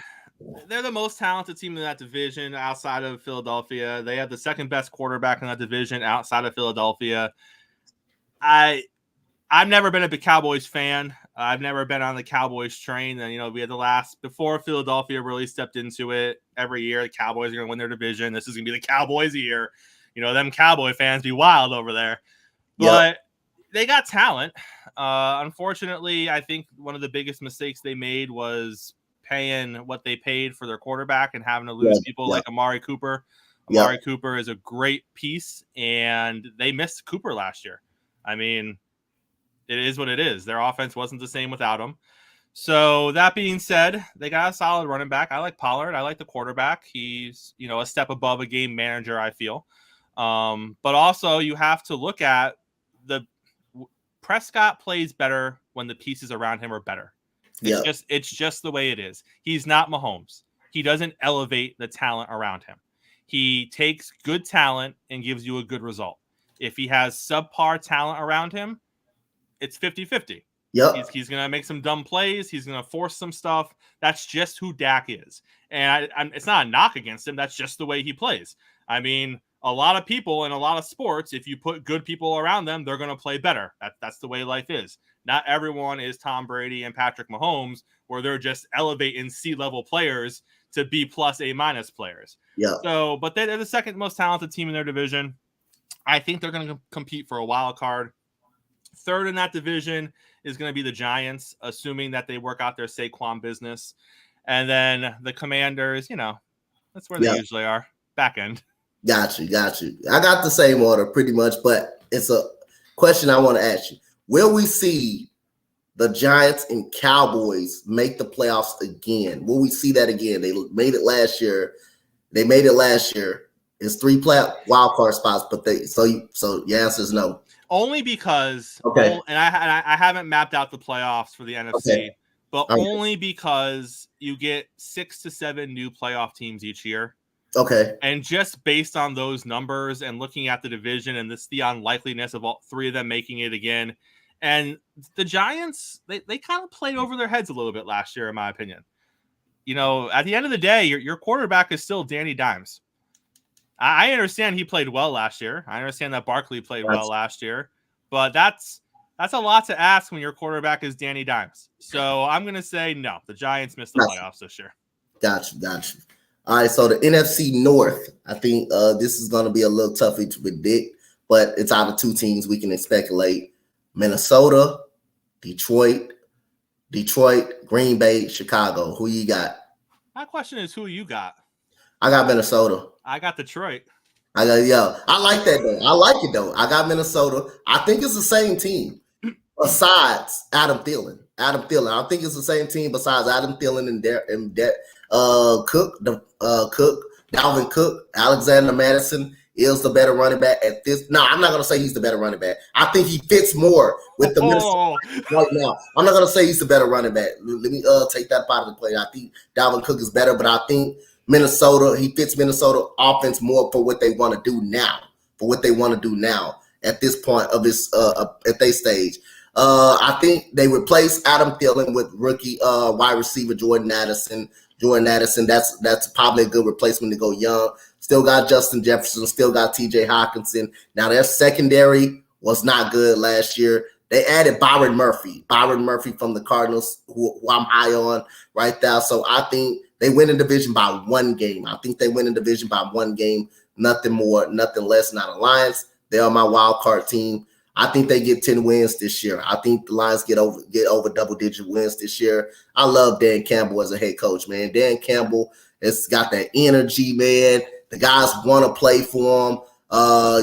they're the most talented team in that division outside of Philadelphia. They have the second best quarterback in that division outside of Philadelphia. I've never been a big Cowboys fan. I've never been on the Cowboys train. And, we had before Philadelphia really stepped into it, every year the Cowboys are going to win their division. This is going to be the Cowboys' year. Them Cowboy fans be wild over there. But They got talent. Unfortunately, I think one of the biggest mistakes they made was paying what they paid for their quarterback and having to lose people like Amari Cooper. Amari Cooper is a great piece, and they missed Cooper last year. I mean, it is what it is. Their offense wasn't the same without him. So that being said, they got a solid running back. I like Pollard. I like the quarterback. He's, a step above a game manager, I feel. But also you have to look at Prescott plays better when the pieces around him are better. It's just the way it is. He's not Mahomes. He doesn't elevate the talent around him. He takes good talent and gives you a good result. If he has subpar talent around him, it's 50-50. Yep. He's going to make some dumb plays. He's going to force some stuff. That's just who Dak is. And it's not a knock against him. That's just the way he plays. I mean, a lot of people in a lot of sports, if you put good people around them, they're going to play better. That's the way life is. Not everyone is Tom Brady and Patrick Mahomes, where they're just elevating C-level players to B+ A- players. Yeah. So, but they're the second most talented team in their division. I think they're going to compete for a wild card. Third in that division is going to be the Giants, assuming that they work out their Saquon business. And then the Commanders, that's where they usually are. Back end. Got you. I got the same order pretty much, but it's a question I want to ask you. Will we see the Giants and Cowboys make the playoffs again? Will we see that again? They made it last year. It's 3 wild card spots, but so your answer is no. Only because, and I haven't mapped out the playoffs for the NFC, but only because you get 6 to 7 new playoff teams each year. Okay. And just based on those numbers and looking at the division and the unlikeliness of all 3 of them making it again, and the Giants, they kind of played over their heads a little bit last year, in my opinion. At the end of the day, your quarterback is still Danny Dimes. I understand he played well last year. I understand that Barkley played well last year, but that's a lot to ask when your quarterback is Danny Dimes. So I'm going to say no. The Giants missed the playoffs this year. Got you. All right, so the NFC North, I think this is going to be a little tougher to predict, but it's out of 2 teams we can speculate. Minnesota, Detroit, Green Bay, Chicago. Who you got? My question is, who you got? I got Minnesota. I got Detroit. I like that though. I like it though. I got Minnesota. I think it's the same team besides Adam Thielen. I think it's the same team besides Adam Thielen and Cook, Dalvin Cook, Alexander Madison is the better running back at this. No, I'm not going to say he's the better running back. I think he fits more with the Minnesota right now. I'm not going to say he's the better running back. Let me take that part of the play. I think Dalvin Cook is better, but I think he fits Minnesota offense more for what they want to do now. At this point of his at their stage. I think they replaced Adam Thielen with rookie wide receiver Jordan Addison. That's probably a good replacement to go young. Still got Justin Jefferson, still got TJ Hawkinson. Now their secondary was not good last year. They added Byron Murphy from the Cardinals, who I'm high on right now. So I think they win the division by 1 game. Nothing more, nothing less, not a Lions. They are my wild card team. I think they get 10 wins this year. I think the Lions get over double-digit wins this year. I love Dan Campbell as a head coach, man. Dan Campbell has got that energy, man. The guys want to play for him.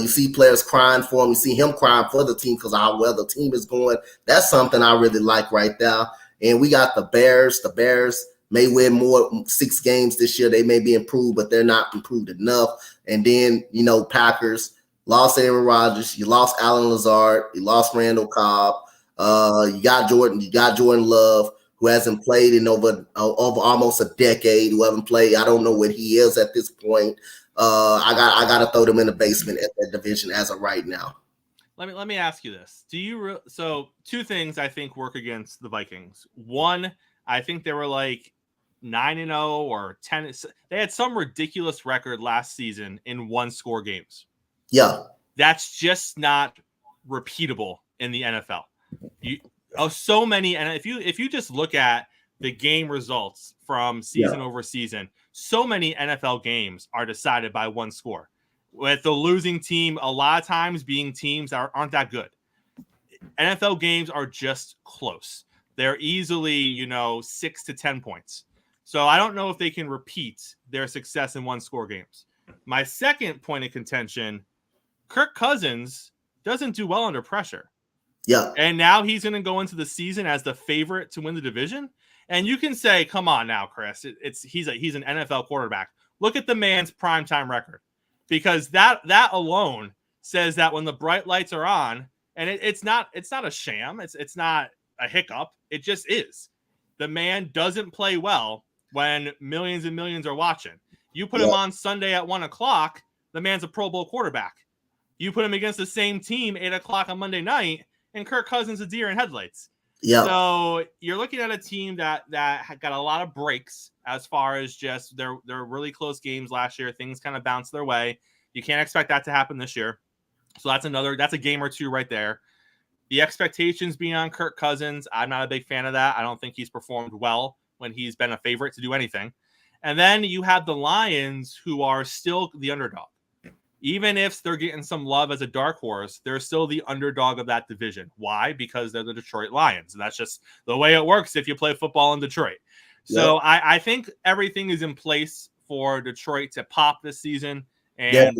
You see players crying for him. You see him crying for the team because of how well the team is going. That's something I really like right now. And we got the Bears. The Bears may win more 6 games this year. They may be improved, but they're not improved enough. And then, Packers. Lost Aaron Rodgers, you lost Alan Lazard, you lost Randall Cobb, you got Jordan Love, who hasn't played in over almost a decade, who haven't played. I don't know what he is at this point. I got to throw them in the basement at that division as of right now. Let me ask you this: so 2 things I think work against the Vikings. One, I think they were like 9-0 or 10. They had some ridiculous record last season in 1-score games. Yeah, that's just not repeatable in the NFL. So many, and if you just look at the game results from season over season, so many NFL games are decided by 1 score. With the losing team, a lot of times being teams that aren't that good. NFL games are just close. They're easily, 6 to 10 points. So I don't know if they can repeat their success in one-score games. My second point of contention, Kirk Cousins doesn't do well under pressure. Yeah. And now he's going to go into the season as the favorite to win the division. And you can say, come on now, Chris. He's an NFL quarterback. Look at the man's primetime record. Because that alone says that when the bright lights are on, and it's not a sham, it's not a hiccup, it just is. The man doesn't play well when millions and millions are watching. You put him on Sunday at 1:00, the man's a Pro Bowl quarterback. You put him against the same team 8:00 on Monday night, and Kirk Cousins is deer in headlights. Yeah. So you're looking at a team that got a lot of breaks as far as just their really close games last year. Things kind of bounced their way. You can't expect that to happen this year. So that's a game or two right there. The expectations being on Kirk Cousins, I'm not a big fan of that. I don't think he's performed well when he's been a favorite to do anything. And then you have the Lions, who are still the underdog. Even if they're getting some love as a dark horse, they're still the underdog of that division. Why? Because they're the Detroit Lions. And that's just the way it works if you play football in Detroit. So I think everything is in place for Detroit to pop this season and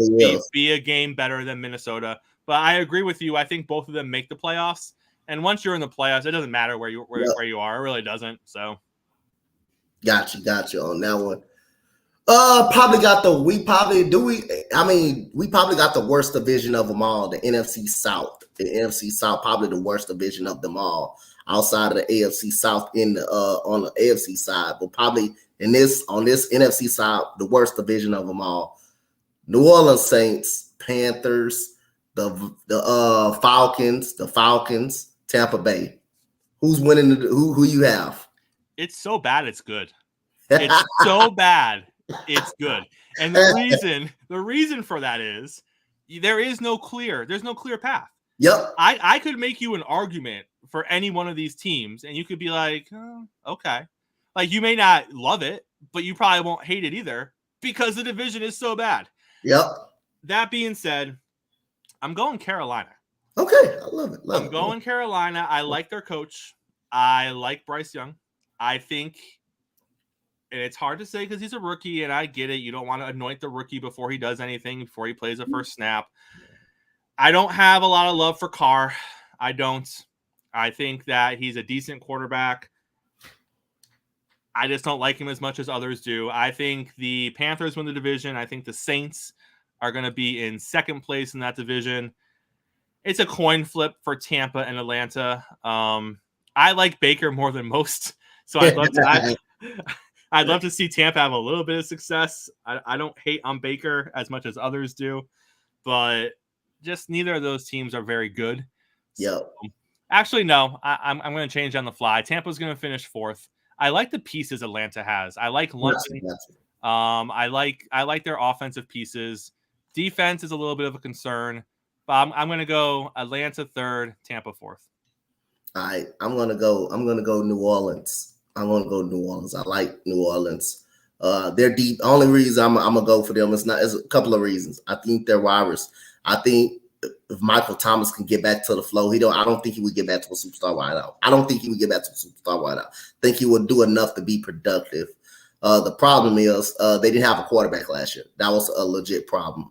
be a game better than Minnesota. But I agree with you. I think both of them make the playoffs. And once you're in the playoffs, it doesn't matter where you are. It really doesn't. So Gotcha on that one. We probably got the worst division of them all, the NFC South. The NFC South, probably the worst division of them all, outside of the AFC South on the AFC side, but probably on this NFC side, the worst division of them all. New Orleans Saints, Panthers, the Falcons, Tampa Bay. Who's winning? Who you have? It's so bad, it's good. It's so bad, it's good. And the reason for that is there's no clear path. Yep. I could make you an argument for any one of these teams, and you could be like, oh, okay. Like, you may not love it, but you probably won't hate it either because the division is so bad. Yep. That being said, I'm going Carolina. Okay, I love it. I'm going Carolina. I like their coach. I like Bryce Young. I think, and it's hard to say because he's a rookie, and I get it. You don't want to anoint the rookie before he does anything, before he plays the first snap. I don't have a lot of love for Carr. I don't. I think that he's a decent quarterback. I just don't like him as much as others do. I think the Panthers win the division. I think the Saints are going to be in second place in that division. It's a coin flip for Tampa and Atlanta. I like Baker more than most, so I'd love to see Tampa have a little bit of success. I don't hate on Baker as much as others do, but just neither of those teams are very good. Yeah. So, actually, no. I'm going to change on the fly. Tampa's going to finish fourth. I like the pieces Atlanta has. I like London. I like their offensive pieces. Defense is a little bit of a concern, but I'm going to go Atlanta third, Tampa fourth. All right, I'm gonna go New Orleans. I like New Orleans. They're deep. Only reason I'm gonna go for them is a couple of reasons. I think they're wires. I think if Michael Thomas can get back to the flow, I don't think he would get back to a superstar wideout. I think he would do enough to be productive. The problem is they didn't have a quarterback last year. That was a legit problem.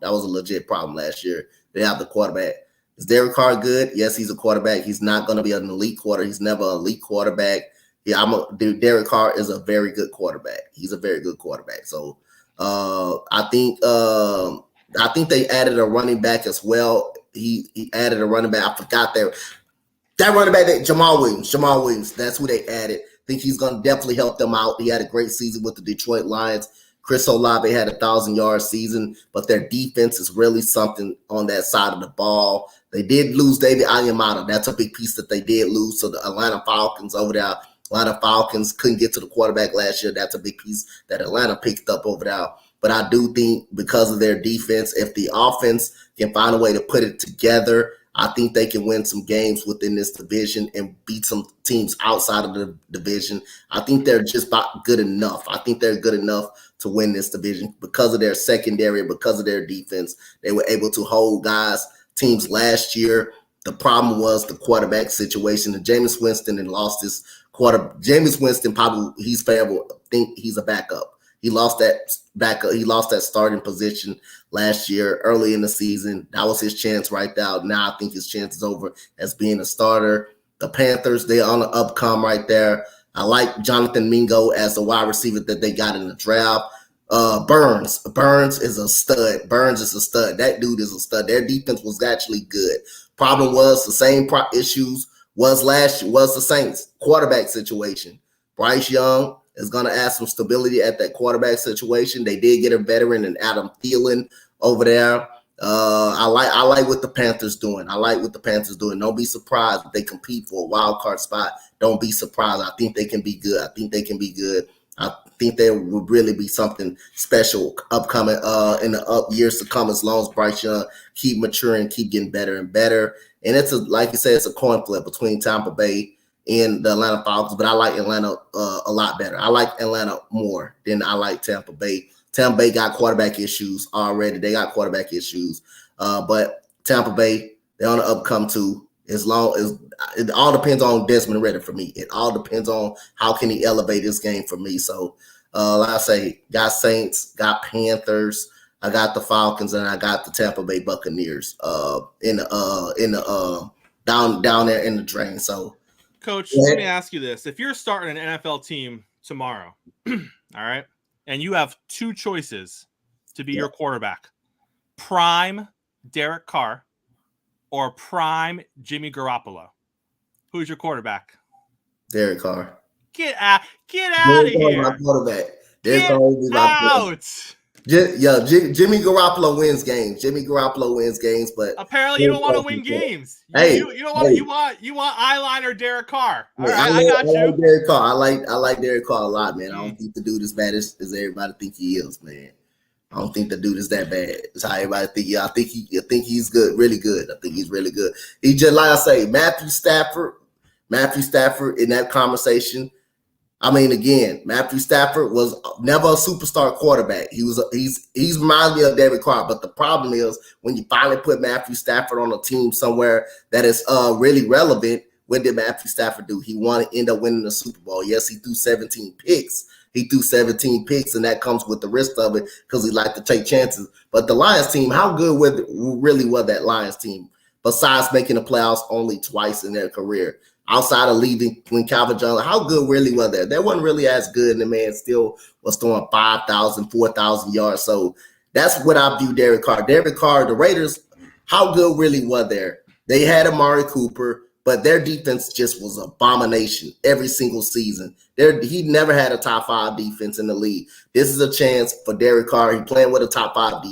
Last year. They have the quarterback. Is Derek Carr good? Yes, he's a quarterback. He's not going to be an elite quarterback. He's never an elite quarterback. Yeah, Derek Carr is a very good quarterback. He's a very good quarterback. So I think they added a running back as well. He added a running back. I forgot that running back, Jamal Williams. That's who they added. I think he's going to definitely help them out. He had a great season with the Detroit Lions. Chris Olave had a 1,000-yard season, but their defense is really something on that side of the ball. They did lose David Onyemata. That's a big piece that they did lose. So the Atlanta Falcons over there, Atlanta Falcons couldn't get to the quarterback last year. That's a big piece that Atlanta picked up over there. But I do think because of their defense, if the offense can find a way to put it together, I think they can win some games within this division and beat some teams outside of the division. I think they're just about good enough. I think they're good enough to win this division because of their secondary, because of their defense. They were able to hold teams last year The problem was the quarterback situation. And Jameis Winston and lost his quarter. Jameis Winston probably he's favorable. Think he's a backup. He lost that backup. He lost that starting position last year, early in the season. That was his chance right now. Now I think his chance is over as being a starter. The Panthers, they're on the upcome right there. I like Jonathan Mingo as the wide receiver that they got in the draft. Burns is a stud. That dude is a stud. Their defense was actually good. Problem was the same issues was the Saints quarterback situation. Bryce Young is going to add some stability at that quarterback situation. They did get a veteran in Adam Thielen over there. I like what the Panthers doing. Don't be surprised if they compete for a wild card spot. Don't be surprised. I think they can be good. I think there will really be something special upcoming in the years to come, as long as Bryce Young keep maturing, keep getting better and better. And like you said, it's a coin flip between Tampa Bay and the Atlanta Falcons, but I like Atlanta a lot better. I like Atlanta more than I like Tampa Bay. Tampa Bay got quarterback issues already. But Tampa Bay, they're on the upcome too. As long as it all depends on Desmond Ridder for me. It all depends on how can he elevate this game for me. So, like I say, got Saints, got Panthers, I got the Falcons, and I got the Tampa Bay Buccaneers down there in the drain. So, Coach, let me ask you this: if you're starting an NFL team tomorrow, all right, and you have two choices to be your quarterback, prime Derek Carr or prime Jimmy Garoppolo, who's your quarterback? Derek Carr. Get out of here! My quarterback. Get out! Jimmy Garoppolo wins games, but apparently you don't want to win games. You don't want you want eyeliner Derek Carr. All right, I got you. I like Derek Carr. I like Derek Carr a lot, man. I don't think the dude is bad as everybody think he is, man. I don't think the dude is that bad. It's how everybody think. I think he's good, really good. I think he's really good. He just, like I say, Matthew Stafford in that conversation. I mean, again, Matthew Stafford was never a superstar quarterback. He's reminds me of David Carr, but the problem is when you finally put Matthew Stafford on a team somewhere that is really relevant, what did Matthew Stafford do? He wanted to end up winning the Super Bowl. Yes, he threw 17 picks. And that comes with the risk of it because he liked to take chances. But the Lions team, how good really was that Lions team? Besides making the playoffs only twice in their career, outside of leaving when Calvin Johnson, how good really was that? That wasn't really as good, and the man still was throwing 5,000, 4,000 yards. So that's what I view Derek Carr. Derek Carr, the Raiders, how good really was there? They had Amari Cooper, but their defense just was an abomination every single season. He never had a top 5 defense in the league. This is a chance for Derek Carr. He playing with a top 5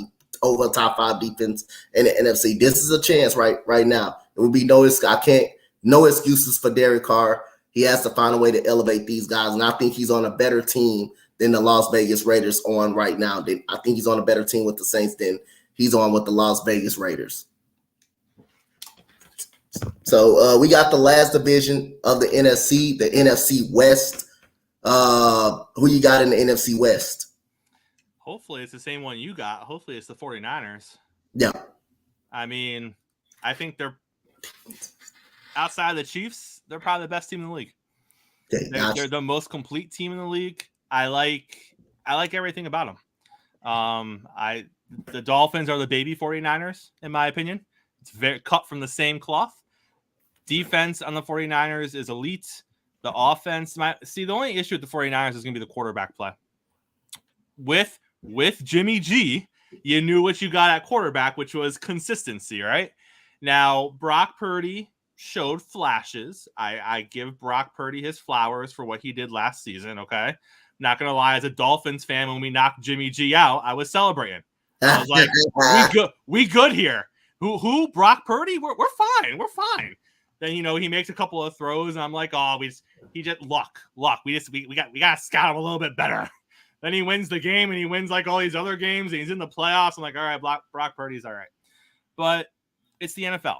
defense in the NFC. This is a chance right now. It would be no excuses for Derek Carr. He has to find a way to elevate these guys, and I think he's on a better team than the Las Vegas Raiders on right now. I think he's on a better team with the Saints than he's on with the Las Vegas Raiders. So we got the last division of the NFC, the NFC West. Who you got in the NFC West? Hopefully it's the same one you got. Hopefully it's the 49ers. Yeah. I mean, I think they're outside of the Chiefs, they're probably the best team in the league. Okay, they're the most complete team in the league. I like everything about them. The Dolphins are the baby 49ers, in my opinion. It's very cut from the same cloth. Defense on the 49ers is elite. The offense, the only issue with the 49ers is going to be the quarterback play. With Jimmy G, you knew what you got at quarterback, which was consistency, right? Now, Brock Purdy showed flashes. I give Brock Purdy his flowers for what he did last season, okay? Not going to lie, as a Dolphins fan, when we knocked Jimmy G out, I was celebrating. I was like, we good here. Who? Brock Purdy? We're fine. We're fine. Then, he makes a couple of throws, and I'm like, oh, he just luck. We got to scout him a little bit better. Then he wins the game, and he wins like all these other games, and he's in the playoffs. I'm like, all right, Brock Purdy's all right. But it's the NFL.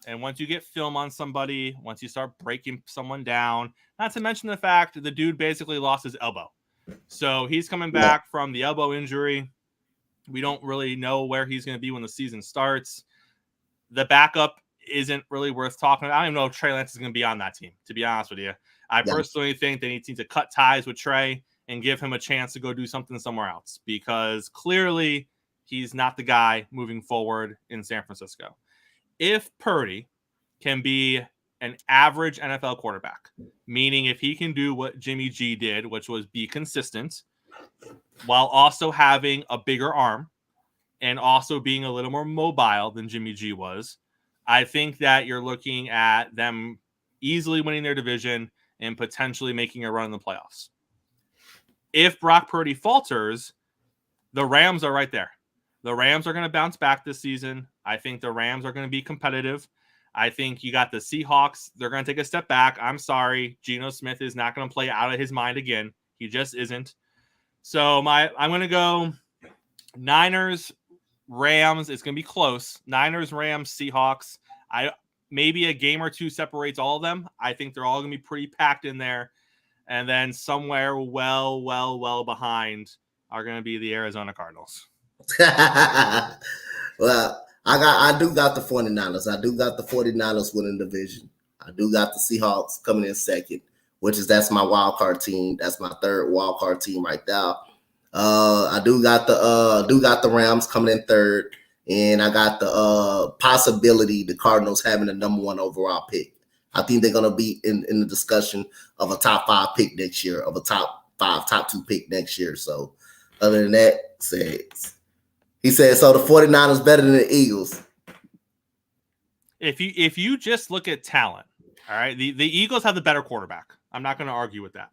And once you get film on somebody, once you start breaking someone down, not to mention the fact that the dude basically lost his elbow. So he's coming back from the elbow injury. We don't really know where he's going to be when the season starts. The backup isn't really worth talking about. I don't even know if Trey Lance is going to be on that team, to be honest with you. I personally think they need to cut ties with Trey and give him a chance to go do something somewhere else, because clearly he's not the guy moving forward in San Francisco. If Purdy can be an average NFL quarterback, meaning if he can do what Jimmy G did, which was be consistent while also having a bigger arm and also being a little more mobile than Jimmy G was, I think that you're looking at them easily winning their division and potentially making a run in the playoffs. If Brock Purdy falters, the Rams are right there. The Rams are going to bounce back this season. I think the Rams are going to be competitive. I think you got the Seahawks. They're going to take a step back. I'm sorry. Geno Smith is not going to play out of his mind again. He just isn't. So I'm going to go Niners, Rams. It's going to be close. Niners, Rams, Seahawks. Maybe a game or two separates all of them. I think they're all going to be pretty packed in there. And then somewhere well behind are going to be the Arizona Cardinals. Well, I do got the 49ers. I do got the 49ers winning the division. I do got the Seahawks coming in second, that's my wild card team. That's my third wild card team right now. I do got the Rams coming in third, and I got the possibility the Cardinals having the number 1 overall pick. I think they're gonna be in the discussion of a top 5 pick next year, of a top 2 pick next year. So other than that, he said, so the 49ers better than the Eagles. If you just look at talent, all right, the Eagles have the better quarterback. I'm not going to argue with that.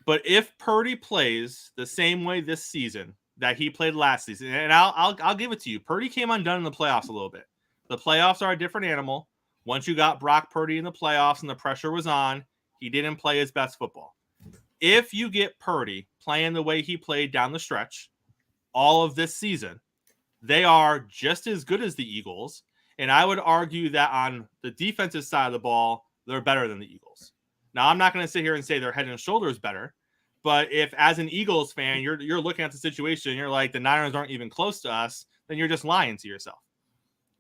But if Purdy plays the same way this season that he played last season, and I'll give it to you, Purdy came undone in the playoffs a little bit. The playoffs are a different animal. Once you got Brock Purdy in the playoffs and the pressure was on, he didn't play his best football. If you get Purdy playing the way he played down the stretch all of this season, they are just as good as the Eagles. And I would argue that on the defensive side of the ball, they're better than the Eagles. Now, I'm not going to sit here and say they're head and shoulders better, but if as an Eagles fan, you're looking at the situation and you're like, the Niners aren't even close to us, then you're just lying to yourself.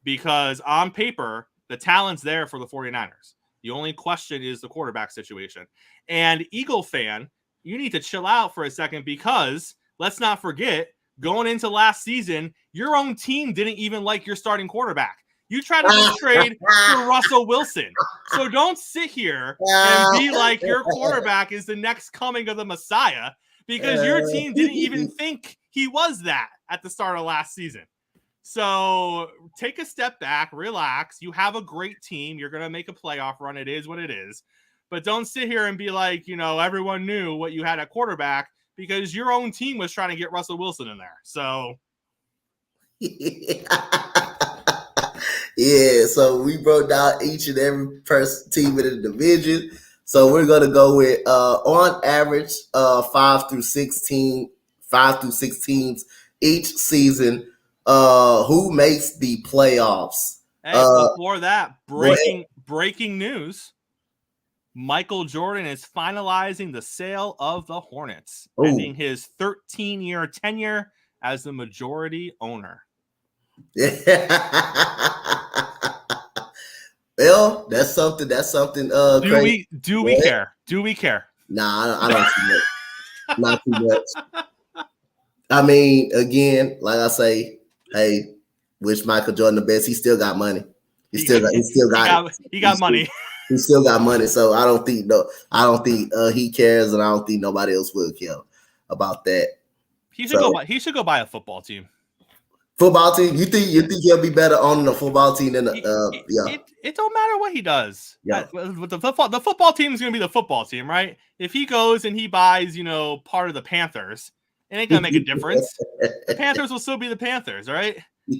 Because on paper, the talent's there for the 49ers. The only question is the quarterback situation. And Eagle fan, you need to chill out for a second, because let's not forget, going into last season, your own team didn't even like your starting quarterback. You tried to trade for Russell Wilson. So don't sit here and be like your quarterback is the next coming of the Messiah, because your team didn't even think he was that at the start of last season. So take a step back, relax. You have a great team. You're going to make a playoff run. It is what it is. But don't sit here and be like, everyone knew what you had at quarterback, because your own team was trying to get Russell Wilson in there. So yeah, so we broke down each and every team in the division. So we're gonna go with on average 5 through 6 teams each season. Who makes the playoffs? Hey, before that, breaking news. Michael Jordan is finalizing the sale of the Hornets, ending his 13-year tenure as the majority owner. Well, that's something. Crazy. Do we care? Do we care? Nah, I don't see that. Not too much. I mean, again, like I say, hey, wish Michael Jordan the best. He still got money. He still got money. He still got money. So I don't think he cares, and I don't think nobody else will care about that. He should go buy a football team. Football team? You think he'll be better owning a football team than yeah? It don't matter what he does. Yeah. The football team is going to be the football team, right? If he goes and he buys, part of the Panthers, it ain't going to make a difference. The Panthers will still be the Panthers, right?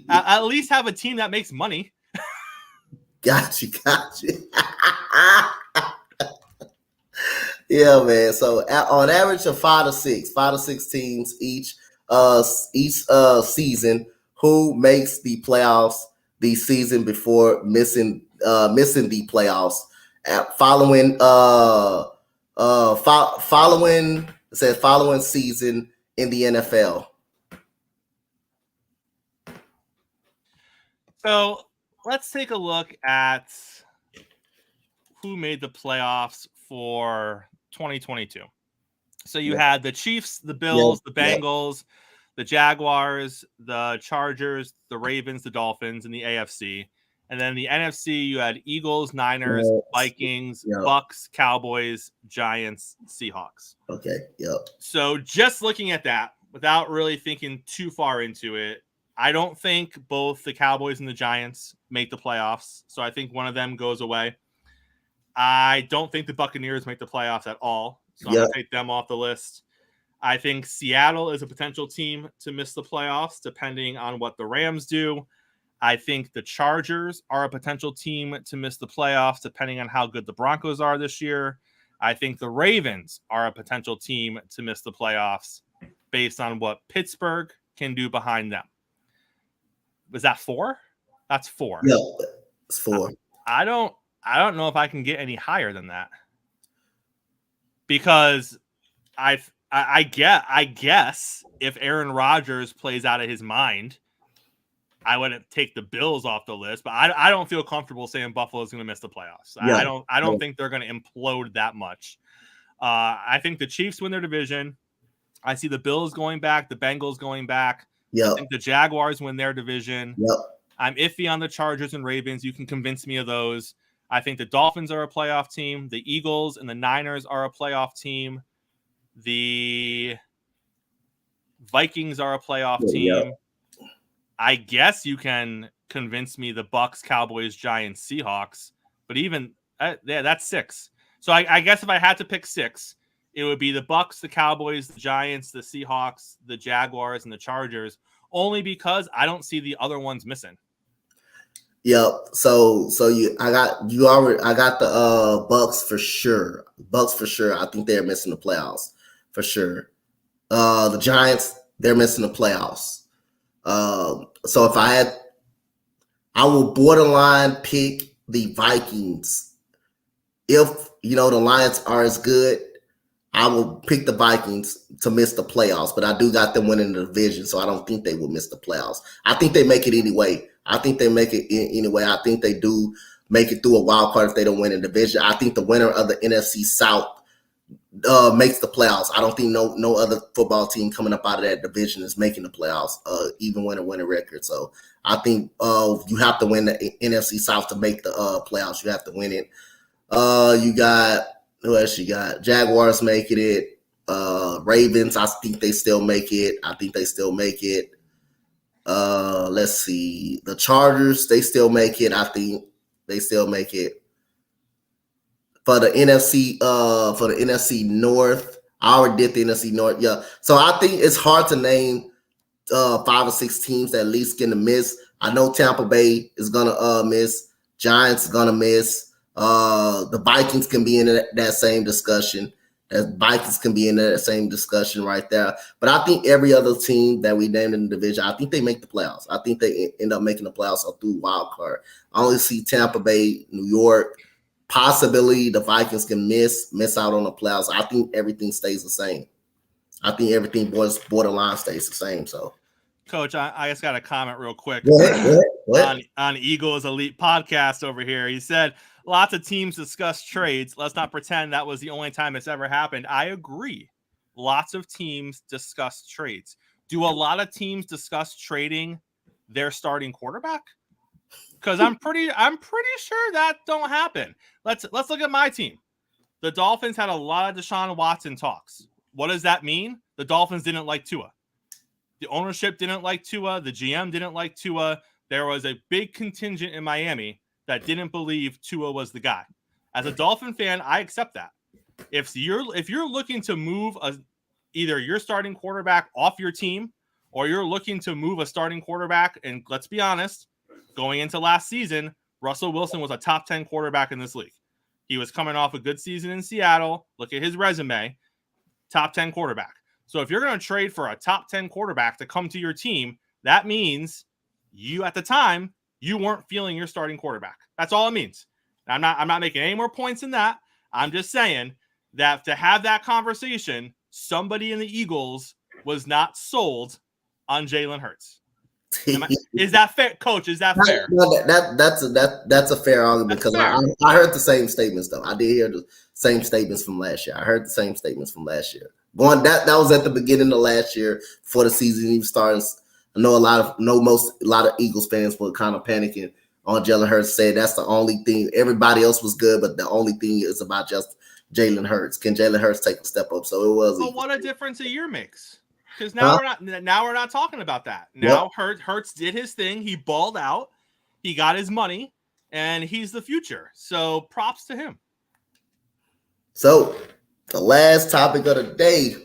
At least have a team that makes money. Gotcha. Yeah, man. So on average of 5 to 6 teams each season, who makes the playoffs the season before missing the playoffs? Following season in the NFL. So let's take a look at who made the playoffs for 2022. So you had the Chiefs, the Bills, the Bengals, the Jaguars, the Chargers, the Ravens, the Dolphins, and the AFC. And then the NFC, you had Eagles, Niners, Vikings, Bucks, Cowboys, Giants, Seahawks. Okay, yep. So just looking at that, without really thinking too far into it, I don't think both the Cowboys and the Giants make the playoffs. So I think one of them goes away. I don't think the Buccaneers make the playoffs at all. So I'm going to take them off the list. I think Seattle is a potential team to miss the playoffs, depending on what the Rams do. I think the Chargers are a potential team to miss the playoffs, depending on how good the Broncos are this year. I think the Ravens are a potential team to miss the playoffs based on what Pittsburgh can do behind them. Was that 4? That's 4. Yeah, it's 4. I don't know if I can get any higher than that, because I guess if Aaron Rodgers plays out of his mind, I wouldn't take the Bills off the list, but I don't feel comfortable saying Buffalo is going to miss the playoffs. Yeah. I don't think they're going to implode that much. I think the Chiefs win their division. I see the Bills going back, the Bengals going back. I think the Jaguars win their division. I'm iffy on the Chargers and Ravens. You can convince me of those. I think the Dolphins are a playoff team. The Eagles and the Niners are a playoff team. The Vikings are a playoff team. I guess you can convince me the Bucks, Cowboys, Giants, Seahawks, but even that's 6. So I guess if I had to pick 6, it would be the Bucks, the Cowboys, the Giants, the Seahawks, the Jaguars, and the Chargers, only because I don't see the other ones missing. Yep. So I got the Bucks for sure. Bucks for sure. I think they're missing the playoffs for sure. The Giants, they're missing the playoffs. So if I will borderline pick the Vikings. If the Lions are as good, I will pick the Vikings to miss the playoffs, but I do got them winning the division, so I don't think they will miss the playoffs. I think they make it anyway. I think they make it anyway. I think they do make it through a wild card if they don't win a division. I think the winner of the NFC South makes the playoffs. I don't think no other football team coming up out of that division is making the playoffs, even win a record. So I think you have to win the NFC South to make the playoffs. You have to win it. You got, who else you got? Jaguars making it. Ravens, I think they still make it. Let's see. The Chargers, they still make it. I think they still make it. For the NFC North, I already did the NFC North. Yeah. So I think it's hard to name 5 or 6 teams that at least going to miss. I know Tampa Bay is gonna miss. Giants gonna miss. The Vikings can be in that same discussion. The Vikings can be in that same discussion right there. But I think every other team that we named in the division, I think they make the playoffs. I think they end up making the playoffs through wild card. I only see Tampa Bay, New York. Possibility the Vikings can miss out on the playoffs. I think everything stays the same. I think everything borderline stays the same. So, Coach, I just got a comment real quick What? on Eagles Elite Podcast over here. He said, lots of teams discuss trades. Let's not pretend that was the only time it's ever happened. I agree. Lots of teams discuss trades. Do a lot of teams discuss trading their starting quarterback? Because I'm pretty sure that don't happen. Let's look at my team. The Dolphins had a lot of Deshaun Watson talks. What does that mean? The Dolphins didn't like Tua. The ownership didn't like Tua. The GM didn't like Tua. There was a big contingent in Miami that didn't believe Tua was the guy. As a Dolphin fan, I accept that. If you're looking to move either your starting quarterback off your team, or you're looking to move a starting quarterback, and let's be honest, going into last season, Russell Wilson was a top 10 quarterback in this league. He was coming off a good season in Seattle. Look at his resume. Top 10 quarterback. So if you're going to trade for a top 10 quarterback to come to your team, that means you, at the time, you weren't feeling your starting quarterback. That's all it means. I'm not making any more points than that. I'm just saying that to have that conversation, somebody in the Eagles was not sold on Jalen Hurts. Is that fair, Coach? Is that fair? That's a fair argument That's because fair. I heard the same statements though. I did hear the same statements from last year. I heard the same statements from last year. That was at the beginning of last year before the season even started. I know a lot of Eagles fans were kind of panicking on Jalen Hurts, said that's the only thing. Everybody else was good, but the only thing is about just Jalen Hurts. Can Jalen Hurts take a step up? So it was. But what a difference a year makes. Because now we're not talking about that. Now Hurts did his thing. He balled out. He got his money, and he's the future. So props to him. So the last topic of the day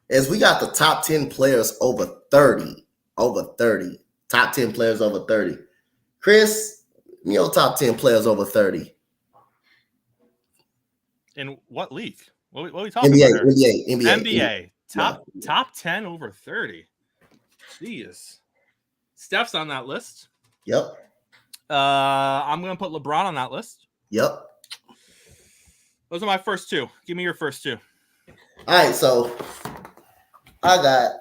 is we got the top 10 players over 30. Over 30. Top 10 players over 30. Chris, your top 10 players over 30. In what league? What are we talking about here? NBA. Top 10 over 30. Jeez. Steph's on that list. Yep. I'm going to put LeBron on that list. Yep. Those are my first two. Give me your first two. All right, so I got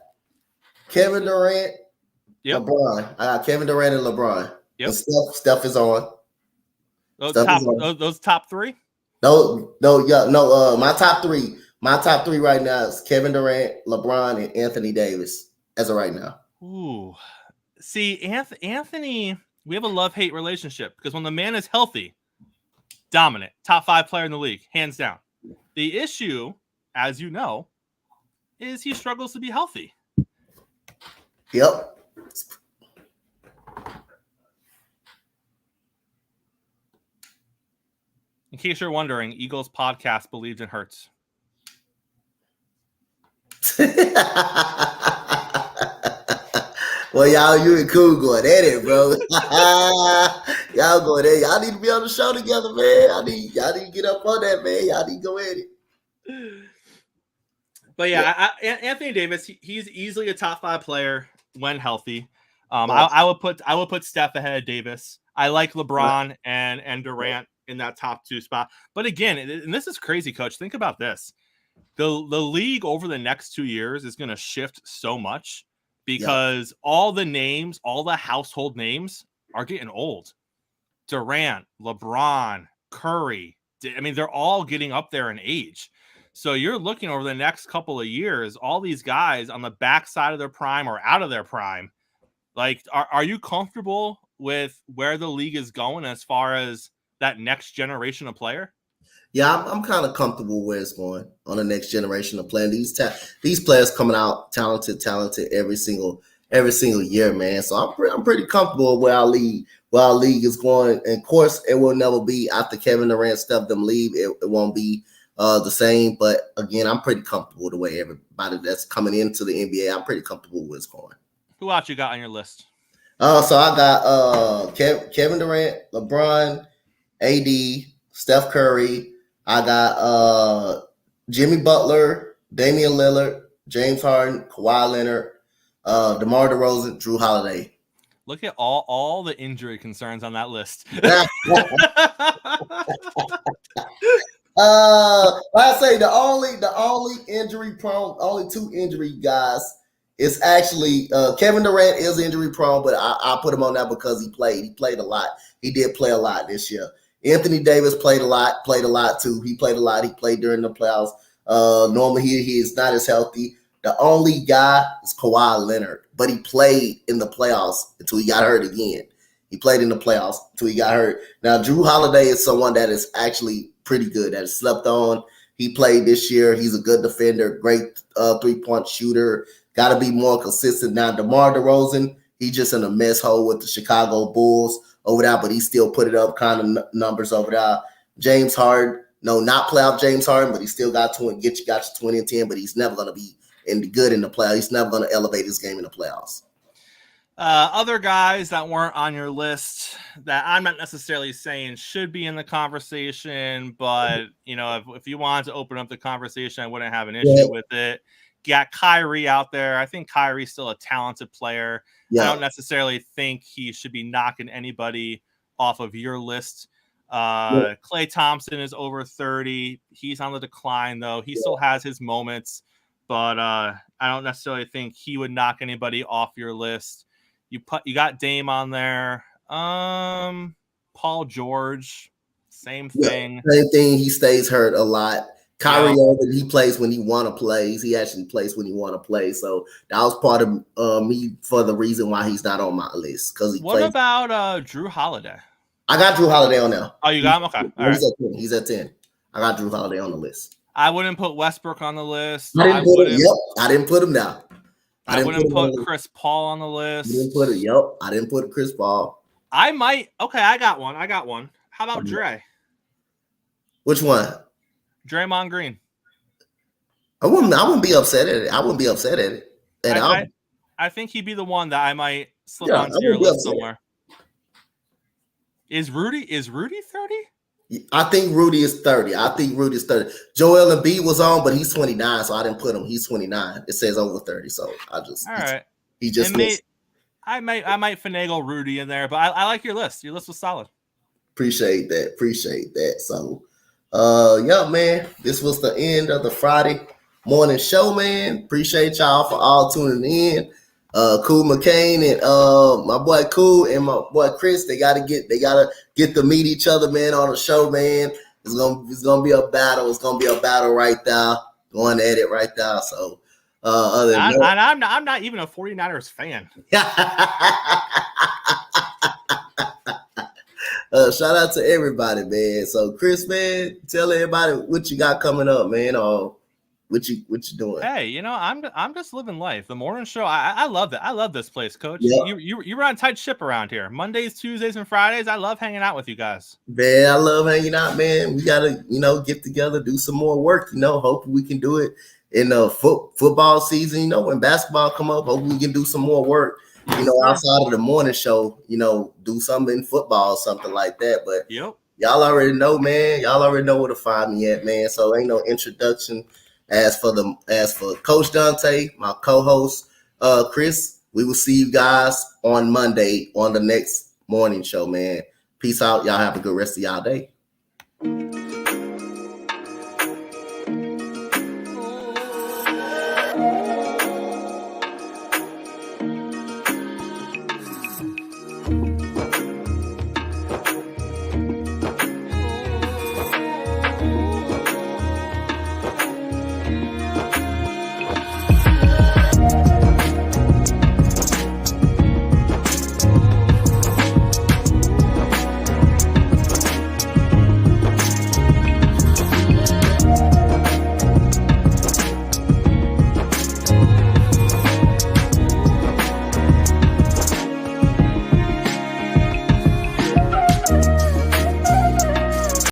Kevin Durant, LeBron. I got Kevin Durant and LeBron. Yep. And Steph is on. Those top three? No. My top three. My top three right now is Kevin Durant, LeBron, and Anthony Davis as of right now. Ooh. See, Anthony, we have a love-hate relationship because when the man is healthy, dominant, top 5 player in the league, hands down. The issue, as you know, is he struggles to be healthy. Yep. In case you're wondering, Eagles podcast believed in Hurts. Well, y'all, you and Cool going at it, bro. Y'all going there. Y'all need to be on the show together, man. Y'all need to get up on that, man. Y'all need to go at it. But yeah. Anthony Davis, he's easily a top 5 player when healthy. I would put Steph ahead of Davis. I like LeBron and Durant in that top 2 spot. But again, and this is crazy, Coach. Think about this. The league over the next 2 years is going to shift so much because all the names, all the household names are getting old. Durant, LeBron, Curry. I mean, they're all getting up there in age. So you're looking over the next couple of years, all these guys on the backside of their prime or out of their prime. Like, are you comfortable with where the league is going as far as that next generation of player? Yeah, I'm kind of comfortable where it's going on the next generation of playing. These players coming out talented every single year, man. So I'm pretty comfortable where our league is going. And of course, it will never be after Kevin Durant, Steph them leave. It won't be the same. But again, I'm pretty comfortable the way everybody that's coming into the NBA. I'm pretty comfortable where it's going. Who else you got on your list? So I got Kevin Durant, LeBron, AD, Steph Curry. I got Jimmy Butler, Damian Lillard, James Harden, Kawhi Leonard, DeMar DeRozan, Drew Holiday. Look at all the injury concerns on that list. I say the only injury prone, only 2 injury guys is actually Kevin Durant is injury prone, but I put him on that because he played a lot. He did play a lot this year. Anthony Davis played a lot too. He played a lot. He played during the playoffs. Normally he is not as healthy. The only guy is Kawhi Leonard, but he played in the playoffs until he got hurt again. He played in the playoffs until he got hurt. Now, Drew Holiday is someone that is actually pretty good, that is slept on. He played this year. He's a good defender, great 3-point shooter. Got to be more consistent. Now, DeMar DeRozan, he's just in a mess hole with the Chicago Bulls over there, but he still put it up kind of numbers over there. James Harden, no, not playoff James Harden, but he still got you 20 and 10, but he's never going to be good in the playoffs. He's never going to elevate his game in the playoffs. Other guys that weren't on your list that I'm not necessarily saying should be in the conversation, but if you wanted to open up the conversation, I wouldn't have an issue with it. Got Kyrie out there. I think Kyrie's still a talented player. I don't necessarily think he should be knocking anybody off of your list. Klay Thompson is over 30. He's on the decline, though. He still has his moments, but I don't necessarily think he would knock anybody off your list. You got Dame on there. Paul George, same thing. Same thing. He stays hurt a lot. Kyrie Irving, he plays when he want to play. He actually plays when he want to play. So that was part of me for the reason why he's not on my list. Because What about Drew Holiday? I got Drew Holiday on there. Oh, you got him? Okay. All right. He's at 10. I got Drew Holiday on the list. I wouldn't put Westbrook on the list. I didn't put him down. I wouldn't put Chris Paul on the list. I didn't put Chris Paul. I might. Okay, I got one. How about Dre? Which one? Draymond Green. I wouldn't be upset at it. I think he'd be the one that I might slip onto your list somewhere. Is Rudy 30? I think Rudy is 30. Joel Embiid was on, but he's 29, so I didn't put him. He's 29. It says over 30, so I just all right. He just I might finagle Rudy in there, but I like your list. Your list was solid. Appreciate that. So yeah, man, this was the end of the Friday morning show, man. Appreciate y'all for all tuning in. Cool McCain and my boy Cool and my boy Chris, they gotta get to meet each other, man, on the show, man. It's gonna be a battle. It's gonna be a battle right there. Going at it right there. So I'm not even a 49ers fan. Shout out to everybody, man. So Chris, man, tell everybody what you got coming up, man. What you doing? Hey, I'm just living life. The morning show, I love that. I love this place, Coach. Yep. You run tight ship around here. Mondays, Tuesdays, and Fridays. I love hanging out with you guys. Man, I love hanging out, man. We gotta, get together, do some more work. Hopefully we can do it in the football season. When basketball come up, hopefully we can do some more work. Outside of the morning show. Do something in football, something like that. But yep. Y'all already know, man. Y'all already know where to find me at, man. So ain't no introduction. As for Coach Dante, my co-host Chris, we will see you guys on Monday on the next morning show, man. Peace out. Y'all have a good rest of y'all day.